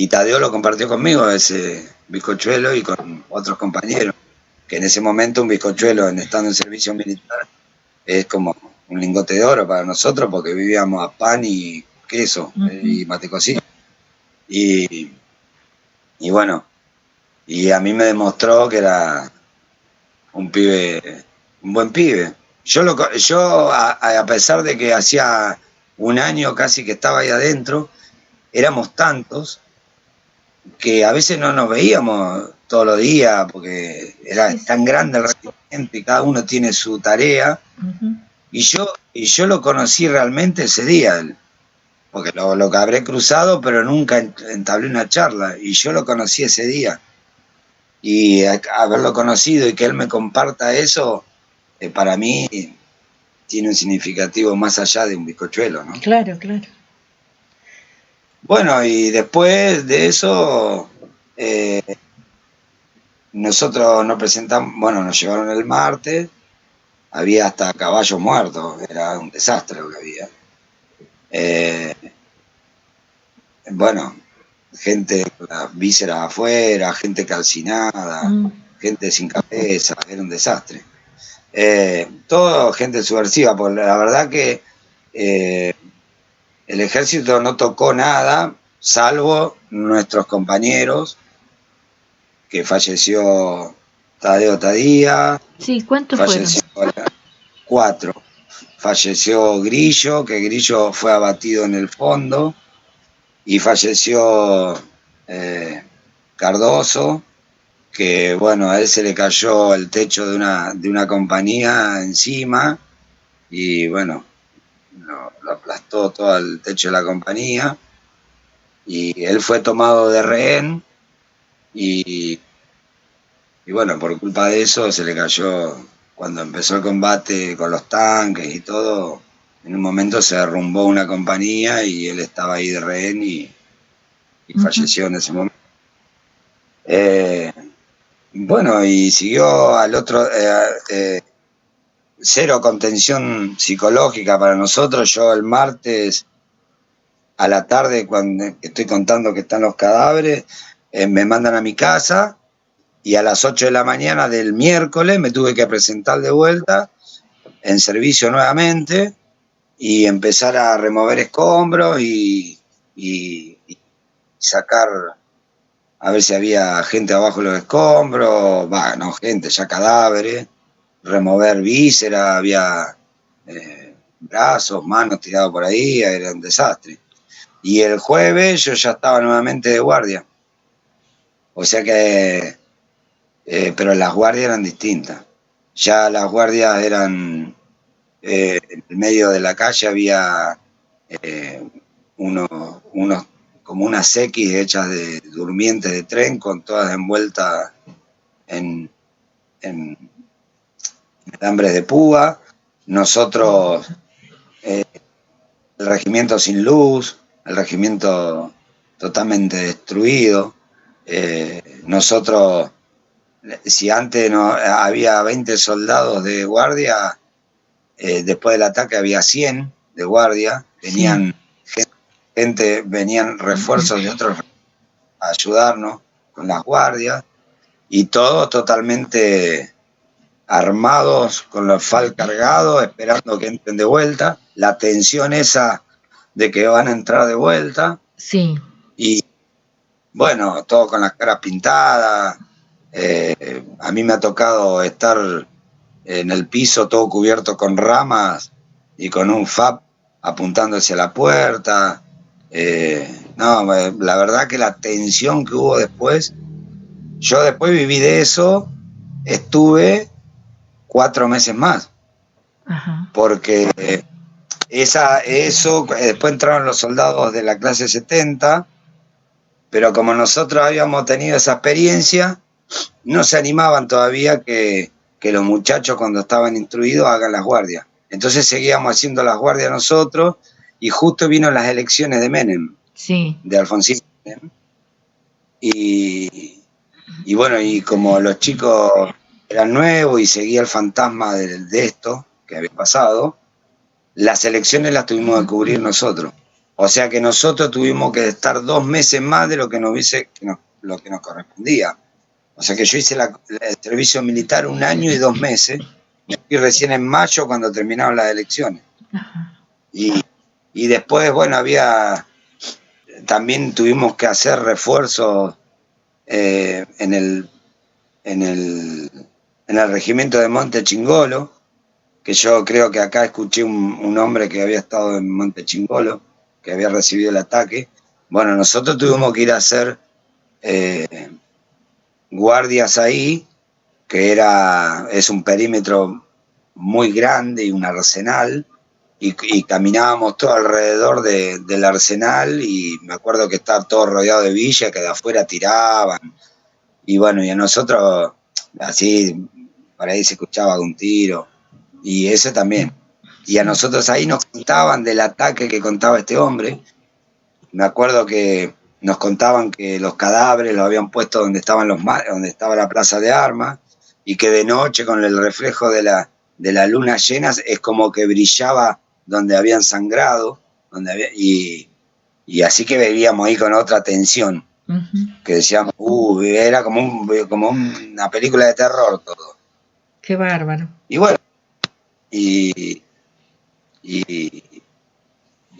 Tadeo lo compartió conmigo ese bizcochuelo y con otros compañeros, que en ese momento un bizcochuelo estando en servicio militar es como un lingote de oro para nosotros porque vivíamos a pan y queso y mate cocido y bueno, y a mí me demostró que era un buen pibe. Yo a pesar de que hacía un año casi que estaba ahí adentro, éramos tantos que a veces no nos veíamos todos los días porque era tan grande el regimiento y cada uno tiene su tarea. Y yo lo conocí realmente ese día, porque lo que habré cruzado, pero nunca entablé una charla, y yo lo conocí ese día. Y haberlo conocido y que él me comparta eso, para mí tiene un significativo más allá de un bizcochuelo, ¿no? Claro, claro. Bueno, y después de eso, nosotros nos presentamos, bueno, nos llevaron el martes, había hasta caballos muertos, era un desastre lo que había. Bueno, gente con las vísceras afuera, gente calcinada, gente sin cabeza, era un desastre. Todo gente subversiva, porque la verdad que el ejército no tocó nada, salvo nuestros compañeros, que falleció Tadeo Tadía. Sí, ¿cuántos fueron? 4. Falleció Grillo, que Grillo fue abatido en el fondo. Y falleció Cardoso, que bueno, a él se le cayó el techo de una compañía encima y bueno, lo aplastó todo el techo de la compañía y él fue tomado de rehén y bueno, por culpa de eso se le cayó, cuando empezó el combate con los tanques y todo, en un momento se derrumbó una compañía y él estaba ahí de rehén y falleció en ese momento. Bueno, y siguió al otro, cero contención psicológica para nosotros. Yo el martes a la tarde, cuando estoy contando que están los cadáveres, me mandan a mi casa y a las 8 de la mañana del miércoles me tuve que presentar de vuelta en servicio nuevamente y empezar a remover escombros y sacar a ver si había gente abajo de los escombros, no gente, ya cadáveres, remover vísceras, había brazos, manos tirados por ahí, era un desastre. Y el jueves yo ya estaba nuevamente de guardia, o sea que, pero las guardias eran distintas, ya las guardias eran, en el medio de la calle había unos como unas X hechas de durmientes de tren, con todas envueltas en alambres de púa. Nosotros, el regimiento sin luz, el regimiento totalmente destruido. Nosotros, si antes no había 20 soldados de guardia, después del ataque había 100 de guardia, venían gente, venían refuerzos de otros a ayudarnos con las guardias, y todos totalmente armados, con los FAL cargados, esperando que entren de vuelta, la tensión esa de que van a entrar de vuelta. Sí. Y bueno, todo con las caras pintadas. A mí me ha tocado estar en el piso todo cubierto con ramas y con un FAP apuntando hacia la puerta. No, la verdad que la tensión que hubo después, yo después viví de eso, estuve 4 meses más. Ajá. Porque después entraron los soldados de la clase 70, pero como nosotros habíamos tenido esa experiencia, no se animaban todavía que los muchachos, cuando estaban instruidos, hagan las guardias. Entonces seguíamos haciendo las guardias nosotros, y justo vino las elecciones de Menem, sí, de Alfonsín Menem. Y bueno, y como los chicos eran nuevos y seguía el fantasma de esto que había pasado, las elecciones las tuvimos que cubrir nosotros. O sea que nosotros tuvimos que estar 2 meses más de lo que lo que nos correspondía. O sea que yo hice el servicio militar 1 año y 2 meses, y recién en mayo cuando terminaron las elecciones. Y después, bueno, también tuvimos que hacer refuerzos en el regimiento de Monte Chingolo, que yo creo que acá escuché un hombre que había estado en Monte Chingolo, que había recibido el ataque. Bueno, nosotros tuvimos que ir a hacer guardias ahí, que es un perímetro muy grande y un arsenal, y caminábamos todo alrededor del arsenal, y me acuerdo que estaba todo rodeado de villas que de afuera tiraban, y bueno, y a nosotros así, por ahí se escuchaba un tiro, y eso también. Y a nosotros ahí nos contaban del ataque que contaba este hombre. Me acuerdo que nos contaban que los cadáveres los habían puesto donde estaba la plaza de armas, y que de noche, con el reflejo de la luna llena, es como que brillaba donde habían sangrado, y así que vivíamos ahí con otra tensión, que decíamos, era como una película de terror todo. Qué bárbaro. Y bueno, y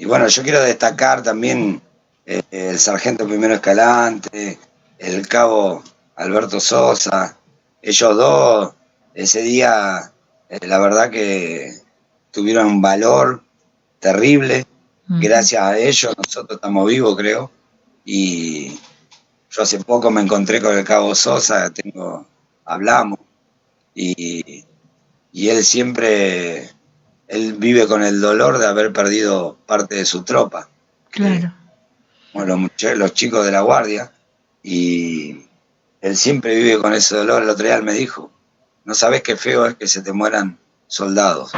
bueno, yo quiero destacar también el sargento primero Escalante, el cabo Alberto Sosa. Ellos dos, ese día, la verdad que tuvieron un valor terrible. Gracias a ellos nosotros estamos vivos, creo. Y yo hace poco me encontré con el cabo Sosa, hablamos, y él siempre, él vive con el dolor de haber perdido parte de su tropa. Claro. Como los chicos de la guardia, y él siempre vive con ese dolor. El otro día él me dijo, no sabés qué feo es que se te mueran soldados.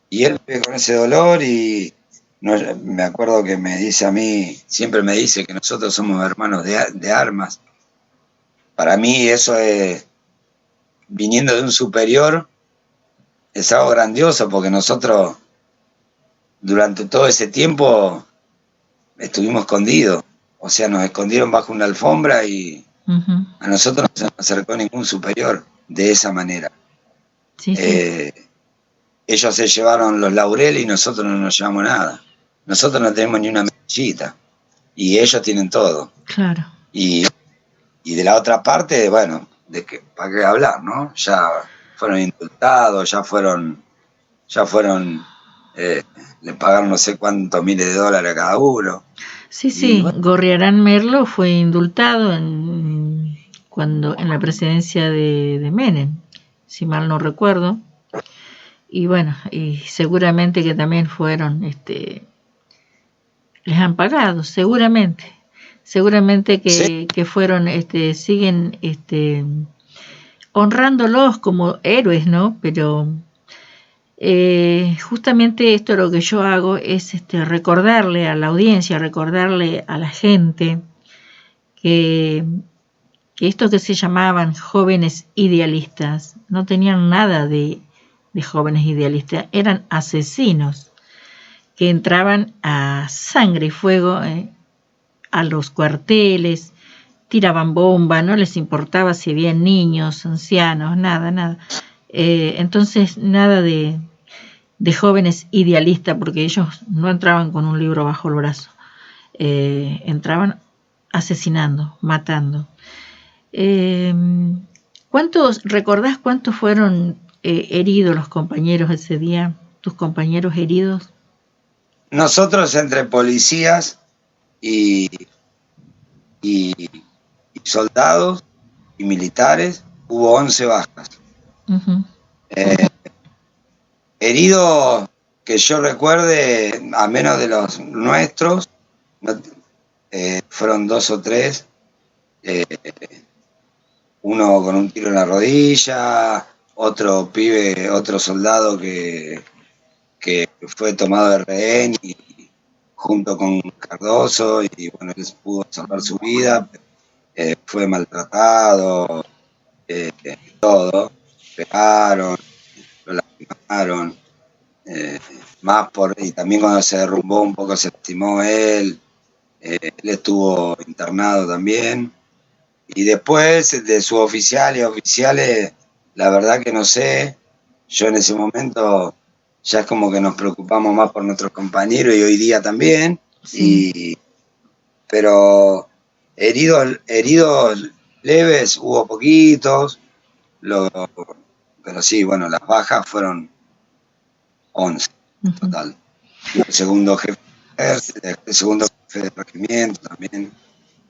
Y él vive con ese dolor, y me acuerdo que me dice a mí, siempre me dice que nosotros somos hermanos de armas. Para mí eso es, viniendo de un superior, es algo grandioso, porque nosotros durante todo ese tiempo estuvimos escondidos. O sea, nos escondieron bajo una alfombra, y a nosotros no se nos acercó ningún superior de esa manera. Sí, sí. Ellos se llevaron los laureles y nosotros no nos llevamos nada. Nosotros no tenemos ni una medallita, y ellos tienen todo. Claro. Y Y de la otra parte, bueno, de que, ¿para qué hablar, no? Ya fueron indultados, ya fueron, le pagaron no sé cuántos miles de dólares a cada uno. Sí, Y sí, bueno, Gorriarán Merlo fue indultado en la presidencia de Menem, si mal no recuerdo. Y bueno, y seguramente que también fueron, les han pagado, seguramente sí, que fueron, siguen, honrándolos como héroes, ¿no? Pero justamente esto lo que yo hago es recordarle a la audiencia, recordarle a la gente que, que estos que se llamaban jóvenes idealistas no tenían nada de jóvenes idealistas, eran asesinos que entraban a sangre y fuego a los cuarteles, tiraban bomba, no les importaba si habían niños, ancianos, nada. Entonces, nada de jóvenes idealistas, porque ellos no entraban con un libro bajo el brazo, entraban asesinando, matando. ¿Recordás cuántos fueron heridos los compañeros ese día? ¿Tus compañeros heridos? nosotros entre policías y, y, y soldados y militares hubo 11 bajas. Uh-huh. Eh, Heridos que yo recuerde, a menos de los nuestros, no, fueron 2 o 3, uno con un tiro en la rodilla, otro pibe, otro soldado que fue tomado de rehén y, junto con Cardoso, y bueno, él pudo salvar su vida, fue maltratado, todo, pegaron, lo lastimaron, y también cuando se derrumbó un poco se lastimó él estuvo internado también. Y después de suboficiales, oficiales, la verdad que no sé. Yo en ese momento ya es como que nos preocupamos más por nuestros compañeros y hoy día también. Sí. Pero heridos leves hubo poquitos, pero sí, bueno, las bajas fueron 11 en total. Y el segundo jefe de regimiento también.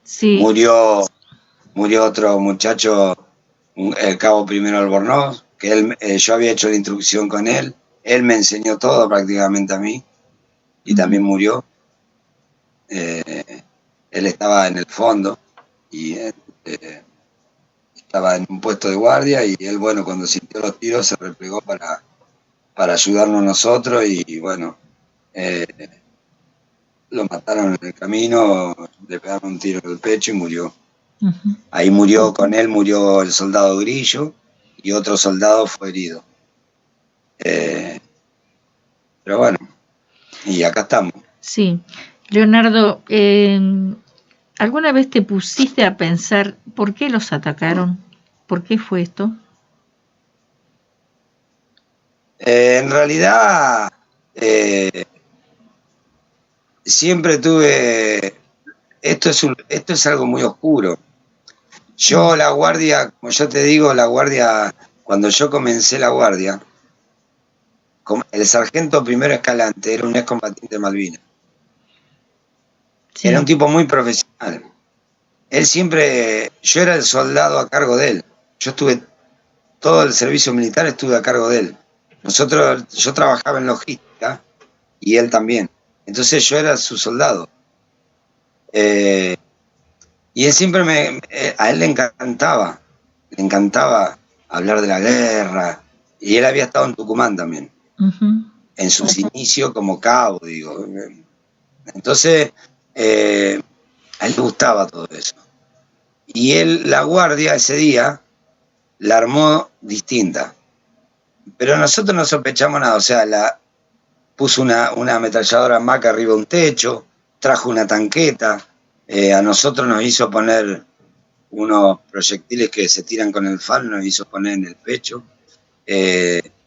Sí. Murió otro muchacho, el cabo Primero Albornoz, que yo había hecho la instrucción con él me enseñó todo prácticamente a mí, y también murió. Él estaba en el fondo y estaba en un puesto de guardia, y él, bueno, cuando sintió los tiros se replegó para ayudarnos nosotros, y bueno, lo mataron en el camino, le pegaron un tiro en el pecho y murió. Uh-huh. Ahí murió, con él murió el soldado Grillo, y otro soldado fue herido. Pero bueno, y acá estamos. Sí. Leonardo, ¿alguna vez te pusiste a pensar por qué los atacaron? ¿Por qué fue esto? En realidad, siempre tuve... Esto es algo muy oscuro. Yo la guardia, como yo te digo, la guardia, cuando yo comencé la guardia, el sargento Primero Escalante era un excombatiente de Malvinas. Sí. Era un tipo muy profesional. Él siempre, yo era el soldado a cargo de él. Yo estuve, todo el servicio militar estuve a cargo de él. Yo trabajaba en logística y él también. Entonces yo era su soldado. Y él siempre a él le encantaba hablar de la guerra. Y él había estado en Tucumán también. Uh-huh. En sus inicios como cabo, digo. Entonces, a él le gustaba todo eso. Y él, la guardia ese día, la armó distinta. Pero nosotros no sospechamos nada, o sea, puso una ametralladora MAC arriba de un techo, trajo una tanqueta, a nosotros nos hizo poner unos proyectiles que se tiran con el FAL, nos hizo poner en el pecho,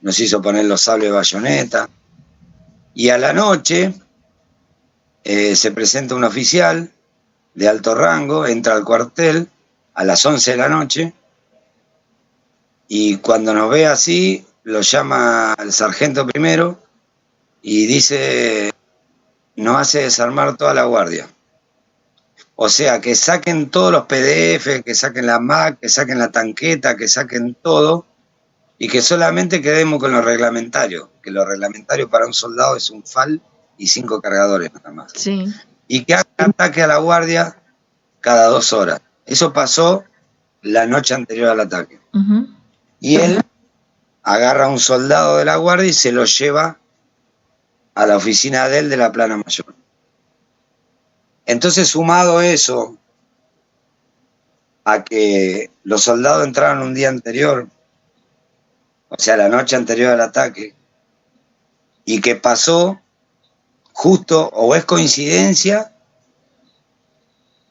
nos hizo poner los sables de bayoneta, y a la noche se presenta un oficial de alto rango, entra al cuartel a las 11 de la noche, y cuando nos ve así, lo llama el sargento primero y dice, nos hace desarmar toda la guardia. O sea, que saquen todos los PDF, que saquen la Mac, que saquen la tanqueta, que saquen todo, y que solamente quedemos con lo reglamentario, que lo reglamentario para un soldado es un FAL y 5 cargadores nada más. Sí. Y que haga ataque a la guardia cada 2 horas. Eso pasó la noche anterior al ataque. Y él agarra a un soldado de la guardia y se lo lleva a la oficina de él de la Plana Mayor. Entonces, sumado eso a que los soldados entraron un día anterior, o sea, la noche anterior al ataque, y que pasó justo, o es coincidencia,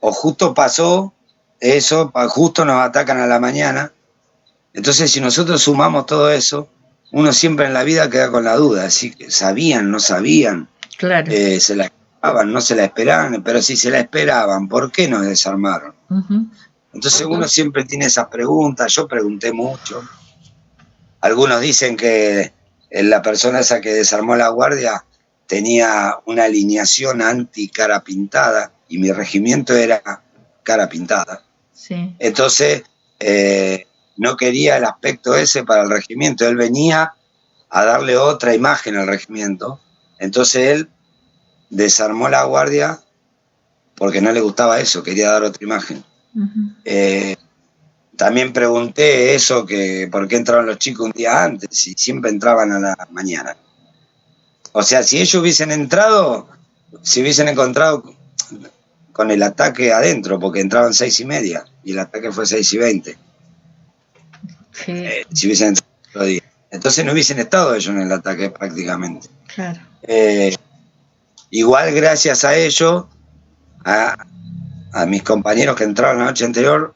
o justo pasó eso, justo nos atacan a la mañana. Entonces, si nosotros sumamos todo eso, uno siempre en la vida queda con la duda, así que sabían, no sabían, claro. Se la esperaban, no se la esperaban, pero si se la esperaban, ¿por qué nos desarmaron? Entonces uno siempre tiene esas preguntas, yo pregunté mucho. Algunos dicen que la persona esa que desarmó la guardia tenía una alineación anti cara pintada y mi regimiento era cara pintada. Sí. Entonces no quería el aspecto ese para el regimiento, él venía a darle otra imagen al regimiento. Entonces él desarmó la guardia porque no le gustaba eso, quería dar otra imagen. También pregunté eso, que por qué entraban los chicos un día antes y siempre entraban a la mañana. O sea, si ellos hubiesen entrado, se hubiesen encontrado con el ataque adentro, porque entraban 6:30 y el ataque fue 6:20. Sí. Si hubiesen entrado otro día. Entonces no hubiesen estado ellos en el ataque prácticamente. Claro. Igual gracias a ellos, a mis compañeros que entraron la noche anterior,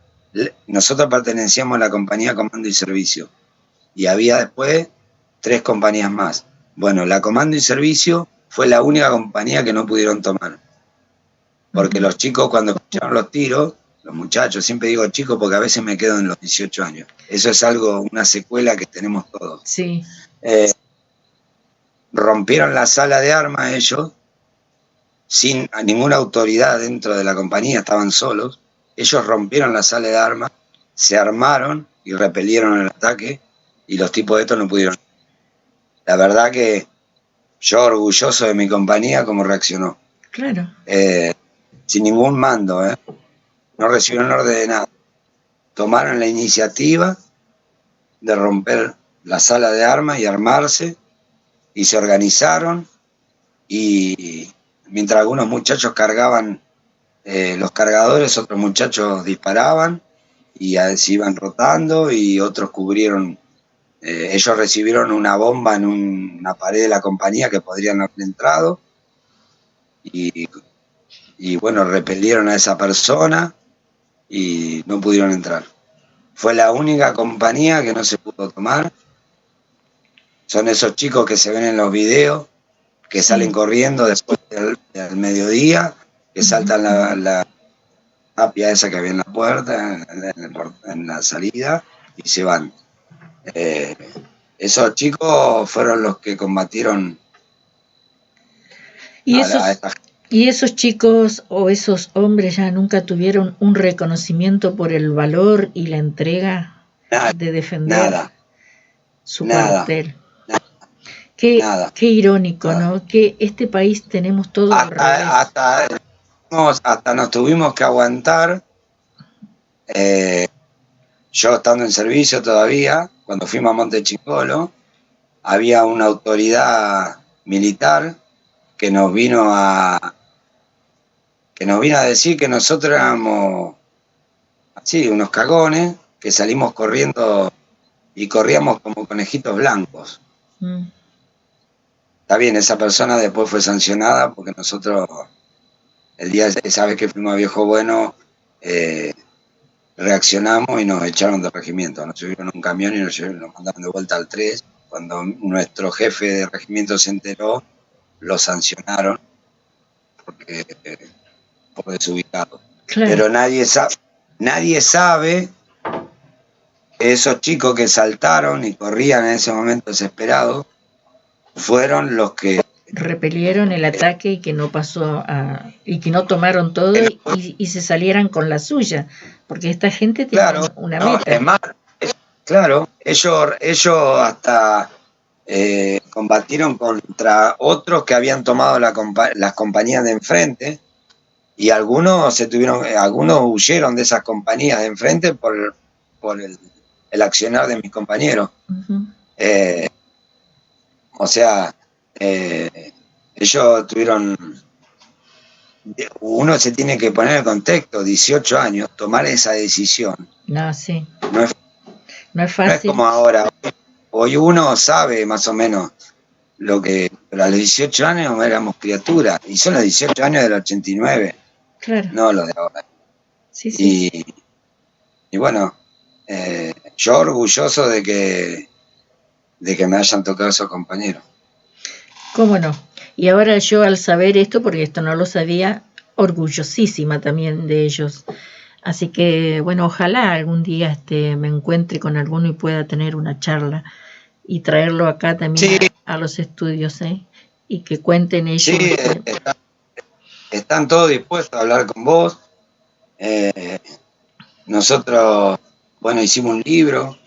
nosotros pertenecíamos a la compañía Comando y Servicio y había después 3 compañías más. Bueno, la Comando y Servicio fue la única compañía que no pudieron tomar, porque los chicos cuando escucharon los tiros, los muchachos, siempre digo chicos porque a veces me quedo en los 18 años, eso es algo, una secuela que tenemos todos. Sí. Rompieron la sala de armas ellos, sin ninguna autoridad dentro de la compañía, estaban solos. Ellos rompieron la sala de armas, se armaron y repelieron el ataque y los tipos de estos no pudieron. La verdad que yo orgulloso de mi compañía cómo reaccionó. Claro. Sin ningún mando, no recibieron orden de nada. Tomaron la iniciativa de romper la sala de armas y armarse y se organizaron y mientras algunos muchachos cargaban los cargadores, otros muchachos disparaban y se iban rotando y otros cubrieron. Ellos recibieron una bomba en una pared de la compañía que podrían haber entrado y bueno, repelieron a esa persona y no pudieron entrar. Fue la única compañía que no se pudo tomar. Son esos chicos que se ven en los videos, que salen corriendo después del mediodía, que saltan la tapia esa que había en la puerta, en la salida, y se van. Esos chicos fueron los que combatieron ¿Y esos chicos o esos hombres ya nunca tuvieron un reconocimiento por el valor y la entrega de defender su cuartel? Qué irónico, ¿no? Que este país tenemos todo al revés. Hasta nos tuvimos que aguantar. Yo estando en servicio todavía, cuando fuimos a Montechingolo, había una autoridad militar que nos vino a decir que nosotros éramos así, unos cagones, que salimos corriendo y corríamos como conejitos blancos. Está bien, esa persona después fue sancionada porque nosotros, el día esa vez que fuimos a Viejo Bueno, reaccionamos y nos echaron del regimiento. Nos subieron a un camión y nos mandaron de vuelta al 3. Cuando nuestro jefe de regimiento se enteró, lo sancionaron porque por desubicado. Claro. Pero nadie sabe, nadie sabe que esos chicos que saltaron y corrían en ese momento desesperados fueron los que repelieron el ataque y que no y que no tomaron todo y se salieran con la suya, porque esta gente tiene una meta. Es más, claro, ellos hasta combatieron contra otros que habían tomado las compañías de enfrente, y algunos huyeron de esas compañías de enfrente por el accionar de mis compañeros. Uh-huh. O sea, ellos tuvieron, uno se tiene que poner en contexto, 18 años, tomar esa decisión. No, sí. No es fácil. No es como ahora. Hoy uno sabe más o menos lo que, pero a los 18 años éramos criaturas, y son los 18 años del 89, claro. No los de ahora. Sí, sí. Y bueno, yo orgulloso de que me hayan tocado esos compañeros. ¿Cómo no? Y ahora yo, al saber esto, porque esto no lo sabía, orgullosísima también de ellos. Así que, bueno, ojalá algún día me encuentre con alguno y pueda tener una charla y traerlo acá también a los estudios, y que cuenten ellos. Sí, están todos dispuestos a hablar con vos. Nosotros, bueno, hicimos un libro,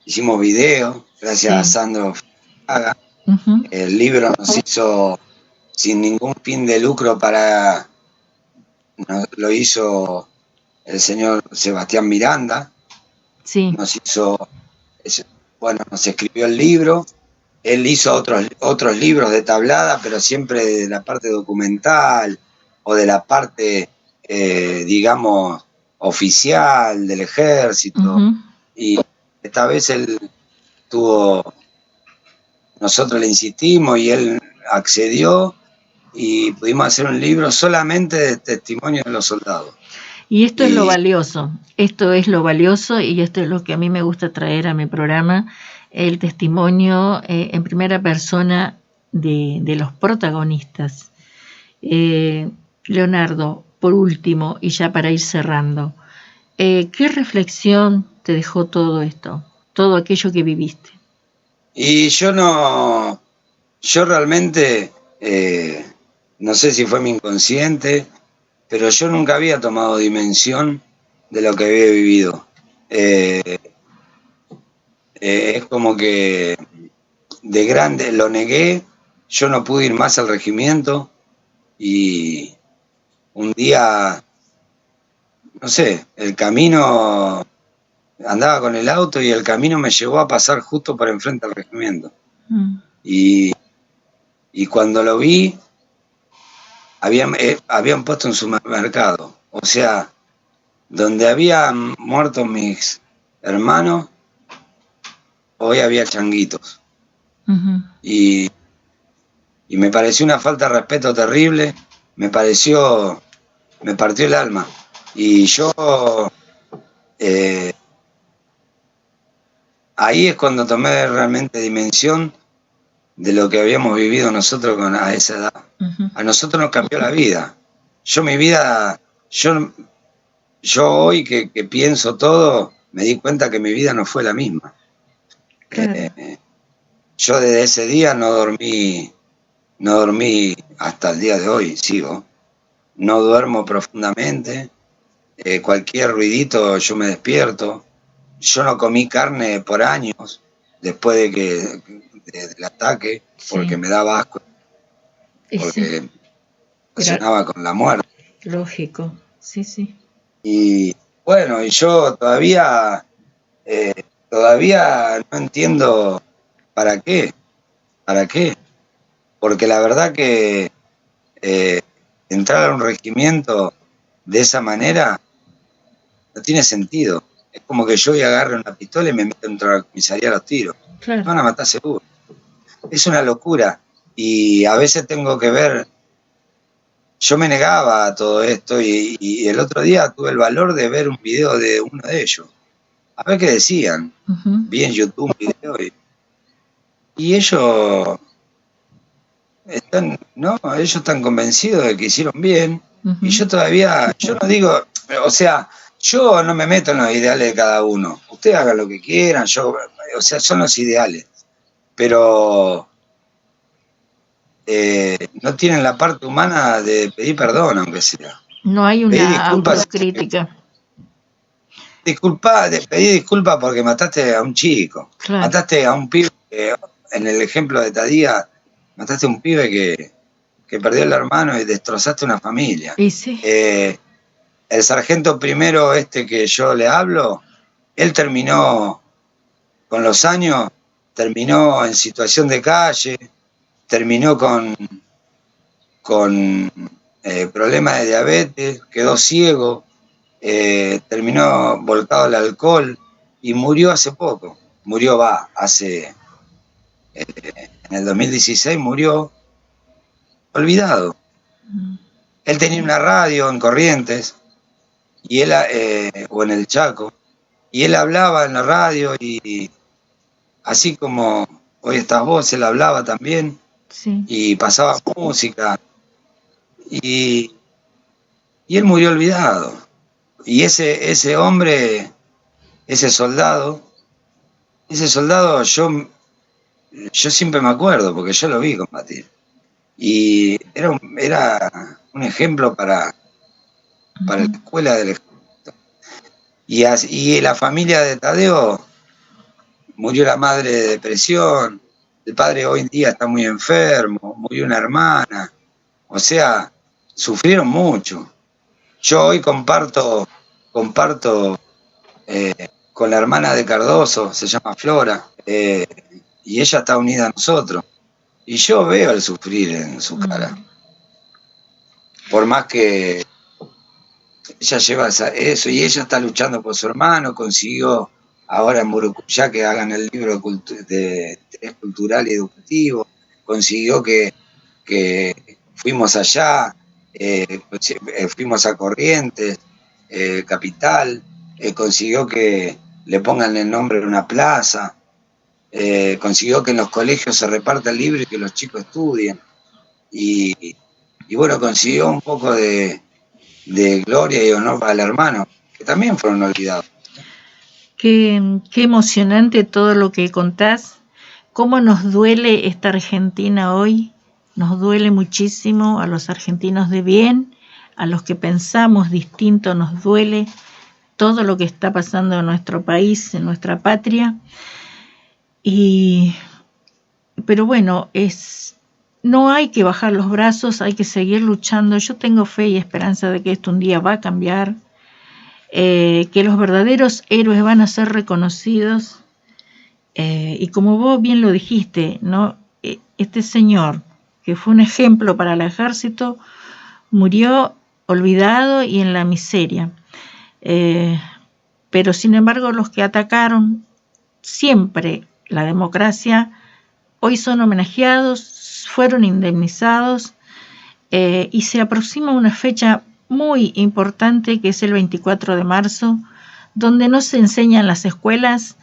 hicimos video, gracias a Sandro Fraga. Uh-huh. El libro nos hizo sin ningún fin de lucro lo hizo el señor Sebastián Miranda. Sí. Nos escribió el libro. Él hizo otros libros de tablada, pero siempre de la parte documental o de la parte, digamos, oficial del ejército. Uh-huh. Y esta vez nosotros le insistimos y él accedió, y pudimos hacer un libro solamente de testimonios de los soldados. Y esto es lo valioso, y esto es lo que a mí me gusta traer a mi programa, el testimonio en primera persona de los protagonistas. Leonardo, por último, y ya para ir cerrando, ¿qué reflexión te dejó todo esto, todo aquello que viviste? Y yo realmente, no sé si fue mi inconsciente, pero yo nunca había tomado dimensión de lo que había vivido. Es como que de grande lo negué, yo no pude ir más al regimiento, y un día, no sé, el camino, andaba con el auto y el camino me llevó a pasar justo por enfrente al regimiento. Y cuando lo vi, habían puesto un supermercado. O sea, donde habían muerto mis hermanos, hoy había changuitos. Uh-huh. Y me pareció una falta de respeto terrible, me partió el alma. Y yo, ahí es cuando tomé realmente dimensión de lo que habíamos vivido nosotros a esa edad. Uh-huh. A nosotros nos cambió la vida. Yo hoy que pienso todo, me di cuenta que mi vida no fue la misma. Claro. Yo desde ese día no dormí hasta el día de hoy, sigo. No duermo profundamente, cualquier ruidito yo me despierto. Yo no comí carne por años después del ataque, porque me daba asco, porque relacionaba con la muerte. Lógico, sí. Y bueno, y yo todavía no entiendo para qué, porque la verdad que entrar a un regimiento de esa manera no tiene sentido. Es como que yo agarre una pistola y me meto dentro de la comisaría a los tiros. Claro. Me van a matar seguro. Es una locura. Y a veces tengo que ver. Yo me negaba a todo esto, y el otro día tuve el valor de ver un video de uno de ellos. A ver qué decían. Uh-huh. Vi en YouTube un video y ellos están convencidos de que hicieron bien. Y yo todavía, yo no digo, o sea, yo no me meto en los ideales de cada uno. Ustedes hagan lo que quieran, o sea, son los ideales. Pero no tienen la parte humana de pedir perdón, aunque sea. No hay Pedir una disculpas. autocrítica. Pedir disculpas porque mataste a un chico. Claro. Mataste a un pibe, en el ejemplo de Tadía, mataste a un pibe que perdió el hermano y destrozaste una familia. Y sí. El sargento primero que yo le hablo, él terminó, con los años, terminó en situación de calle, terminó con problemas de diabetes, quedó ciego, terminó volcado al alcohol y murió hace poco. En el 2016 murió olvidado. Él tenía una radio en Corrientes, y él, o en el Chaco, y él hablaba en la radio, y así como hoy estás vos, él hablaba también, sí. Y pasaba música, y él murió olvidado. Y ese hombre, ese soldado, yo siempre me acuerdo, porque yo lo vi combatir. Y era un ejemplo para la escuela del ejército. Y la familia de Tadeo, murió la madre de depresión, el padre hoy en día está muy enfermo, murió una hermana, o sea, sufrieron mucho. Yo hoy comparto con la hermana de Cardoso, se llama Flora, y ella está unida a nosotros. Y yo veo el sufrir en su cara. Por más que ella lleva eso, y ella está luchando por su hermano, consiguió ahora en Murucuyá que hagan el libro de interés cultural y educativo, consiguió que fuimos allá, fuimos a Corrientes, Capital, consiguió que le pongan el nombre en una plaza, consiguió que en los colegios se reparta el libro y que los chicos estudien, y bueno, consiguió un poco de gloria y honor para el hermano, que también fueron olvidados. Qué emocionante todo lo que contás. Cómo nos duele esta Argentina hoy. Nos duele muchísimo a los argentinos de bien, a los que pensamos distinto nos duele todo lo que está pasando en nuestro país, en nuestra patria. Pero bueno, no hay que bajar los brazos, hay que seguir luchando. Yo tengo fe y esperanza de que esto un día va a cambiar. Que los verdaderos héroes van a ser reconocidos, y como vos bien lo dijiste, ¿no? Este señor, que fue un ejemplo para el ejército, murió olvidado y en la miseria, pero sin embargo los que atacaron siempre la democracia hoy son homenajeados, fueron indemnizados, y se aproxima una fecha muy importante, que es el 24 de marzo, donde no se enseña en las escuelas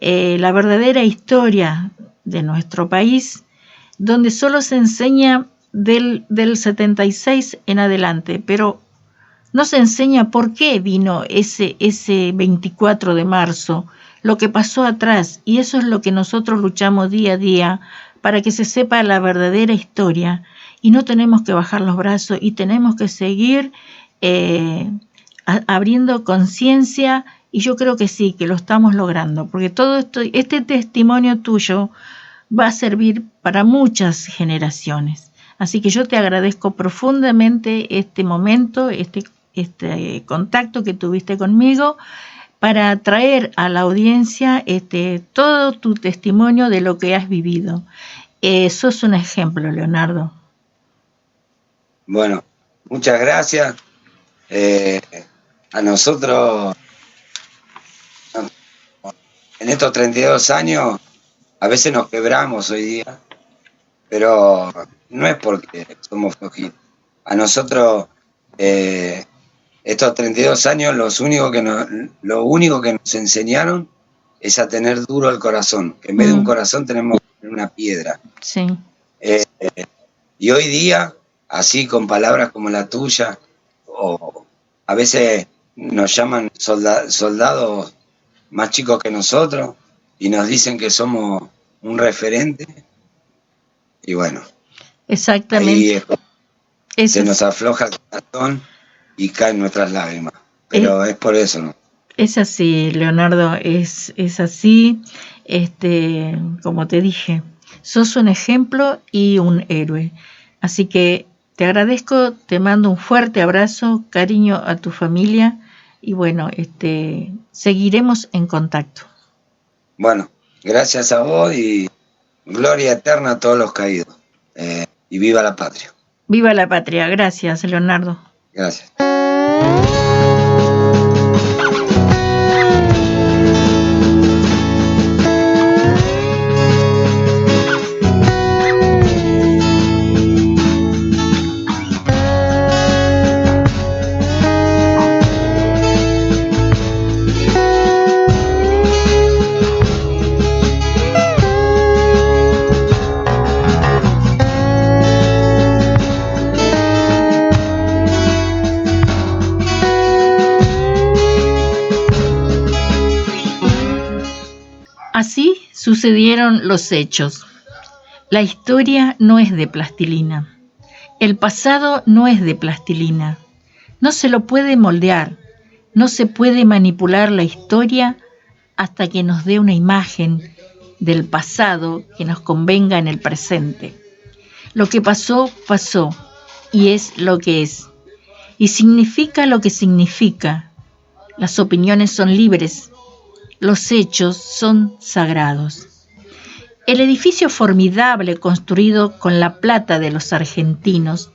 la verdadera historia de nuestro país, donde solo se enseña del 76 en adelante, pero no se enseña por qué vino ese 24 de marzo, lo que pasó atrás, y eso es lo que nosotros luchamos día a día, para que se sepa la verdadera historia. Y no tenemos que bajar los brazos y tenemos que seguir abriendo conciencia, y yo creo que sí, que lo estamos logrando, porque todo esto, este testimonio tuyo va a servir para muchas generaciones. Así que yo te agradezco profundamente este momento, este contacto que tuviste conmigo, para traer a la audiencia todo tu testimonio de lo que has vivido. Sos un ejemplo, Leonardo. Bueno, muchas gracias. A nosotros, en estos 32 años, a veces nos quebramos hoy día, pero no es porque somos flojitos. A nosotros, estos 32 años, lo único que nos enseñaron es a tener duro el corazón, que en vez de un corazón tenemos que tener una piedra. Sí. Y hoy día, así con palabras como la tuya, o a veces nos llaman soldados más chicos que nosotros y nos dicen que somos un referente. Y bueno, exactamente. Ahí se nos afloja el corazón y caen nuestras lágrimas. Pero es por eso, ¿no? Es así, Leonardo, es así. Como te dije, sos un ejemplo y un héroe. Así que te agradezco, te mando un fuerte abrazo, cariño a tu familia y bueno, seguiremos en contacto. Bueno, gracias a vos y gloria eterna a todos los caídos. Y viva la patria. Viva la patria, gracias, Leonardo. Gracias. Así sucedieron los hechos. La historia no es de plastilina. El pasado no es de plastilina. No se lo puede moldear. No se puede manipular la historia hasta que nos dé una imagen del pasado que nos convenga en el presente. Lo que pasó, pasó, y es lo que es. Y significa lo que significa. Las opiniones son libres. Los hechos son sagrados. El edificio formidable construido con la plata de los argentinos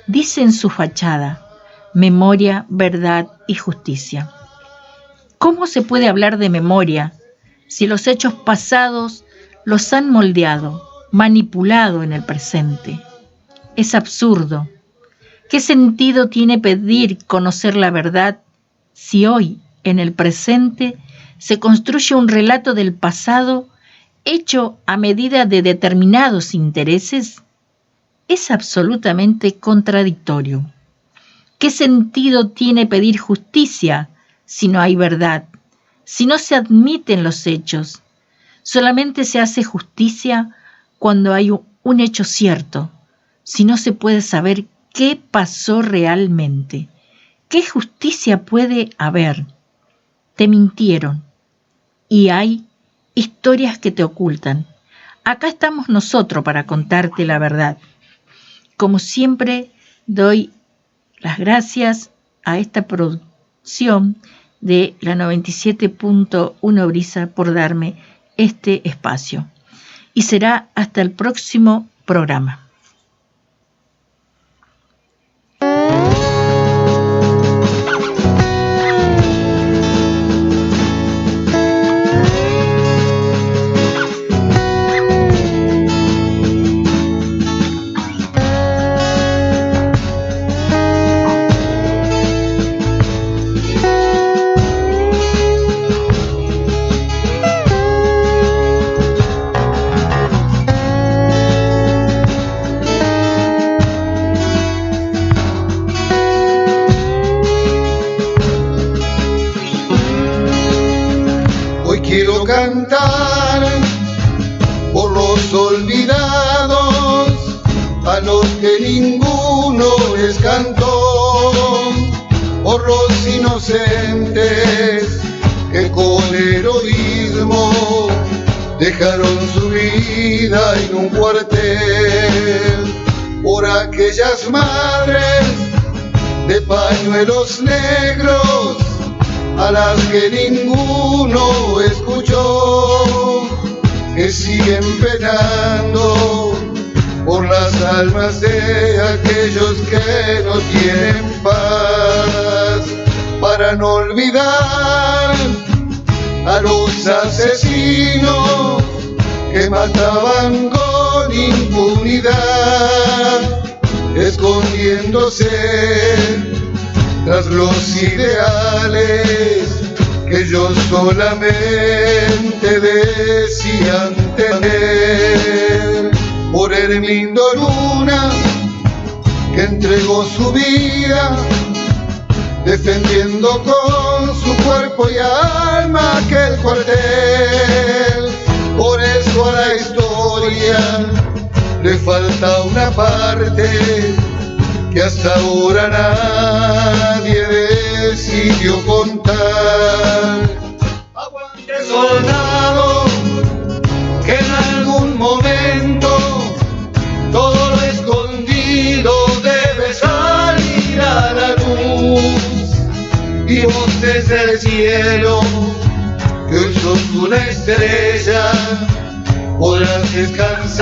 dice en su fachada: memoria, verdad y justicia. ¿Cómo se puede hablar de memoria si los hechos pasados los han moldeado, manipulado en el presente? Es absurdo. ¿Qué sentido tiene pedir conocer la verdad si hoy, en el presente, se construye un relato del pasado hecho a medida de determinados intereses? Es absolutamente contradictorio. ¿Qué sentido tiene pedir justicia si no hay verdad, si no se admiten los hechos? Solamente se hace justicia cuando hay un hecho cierto, si no se puede saber qué pasó realmente. ¿Qué justicia puede haber? Te mintieron. Y hay historias que te ocultan. Acá estamos nosotros para contarte la verdad. Como siempre, doy las gracias a esta producción de la 97.1 Brisa por darme este espacio. Y será hasta el próximo programa. Quiero cantar por los olvidados, a los que ninguno les cantó, por los inocentes que con heroísmo dejaron su vida en un cuartel, por aquellas madres de pañuelos negros a las que ninguno escuchó, que siguen penando por las almas de aquellos que no tienen paz, para no olvidar a los asesinos que mataban con impunidad, escondiéndose tras los ideales que ellos solamente decían tener, por Hermindo Luna, que entregó su vida defendiendo con su cuerpo y alma aquel cuartel. Por eso a la historia le falta una parte que hasta ahora nadie decidió contar. Aguante, soldado, que en algún momento todo lo escondido debe salir a la luz. Y vos desde el cielo, que hoy sos una estrella, podrás descansar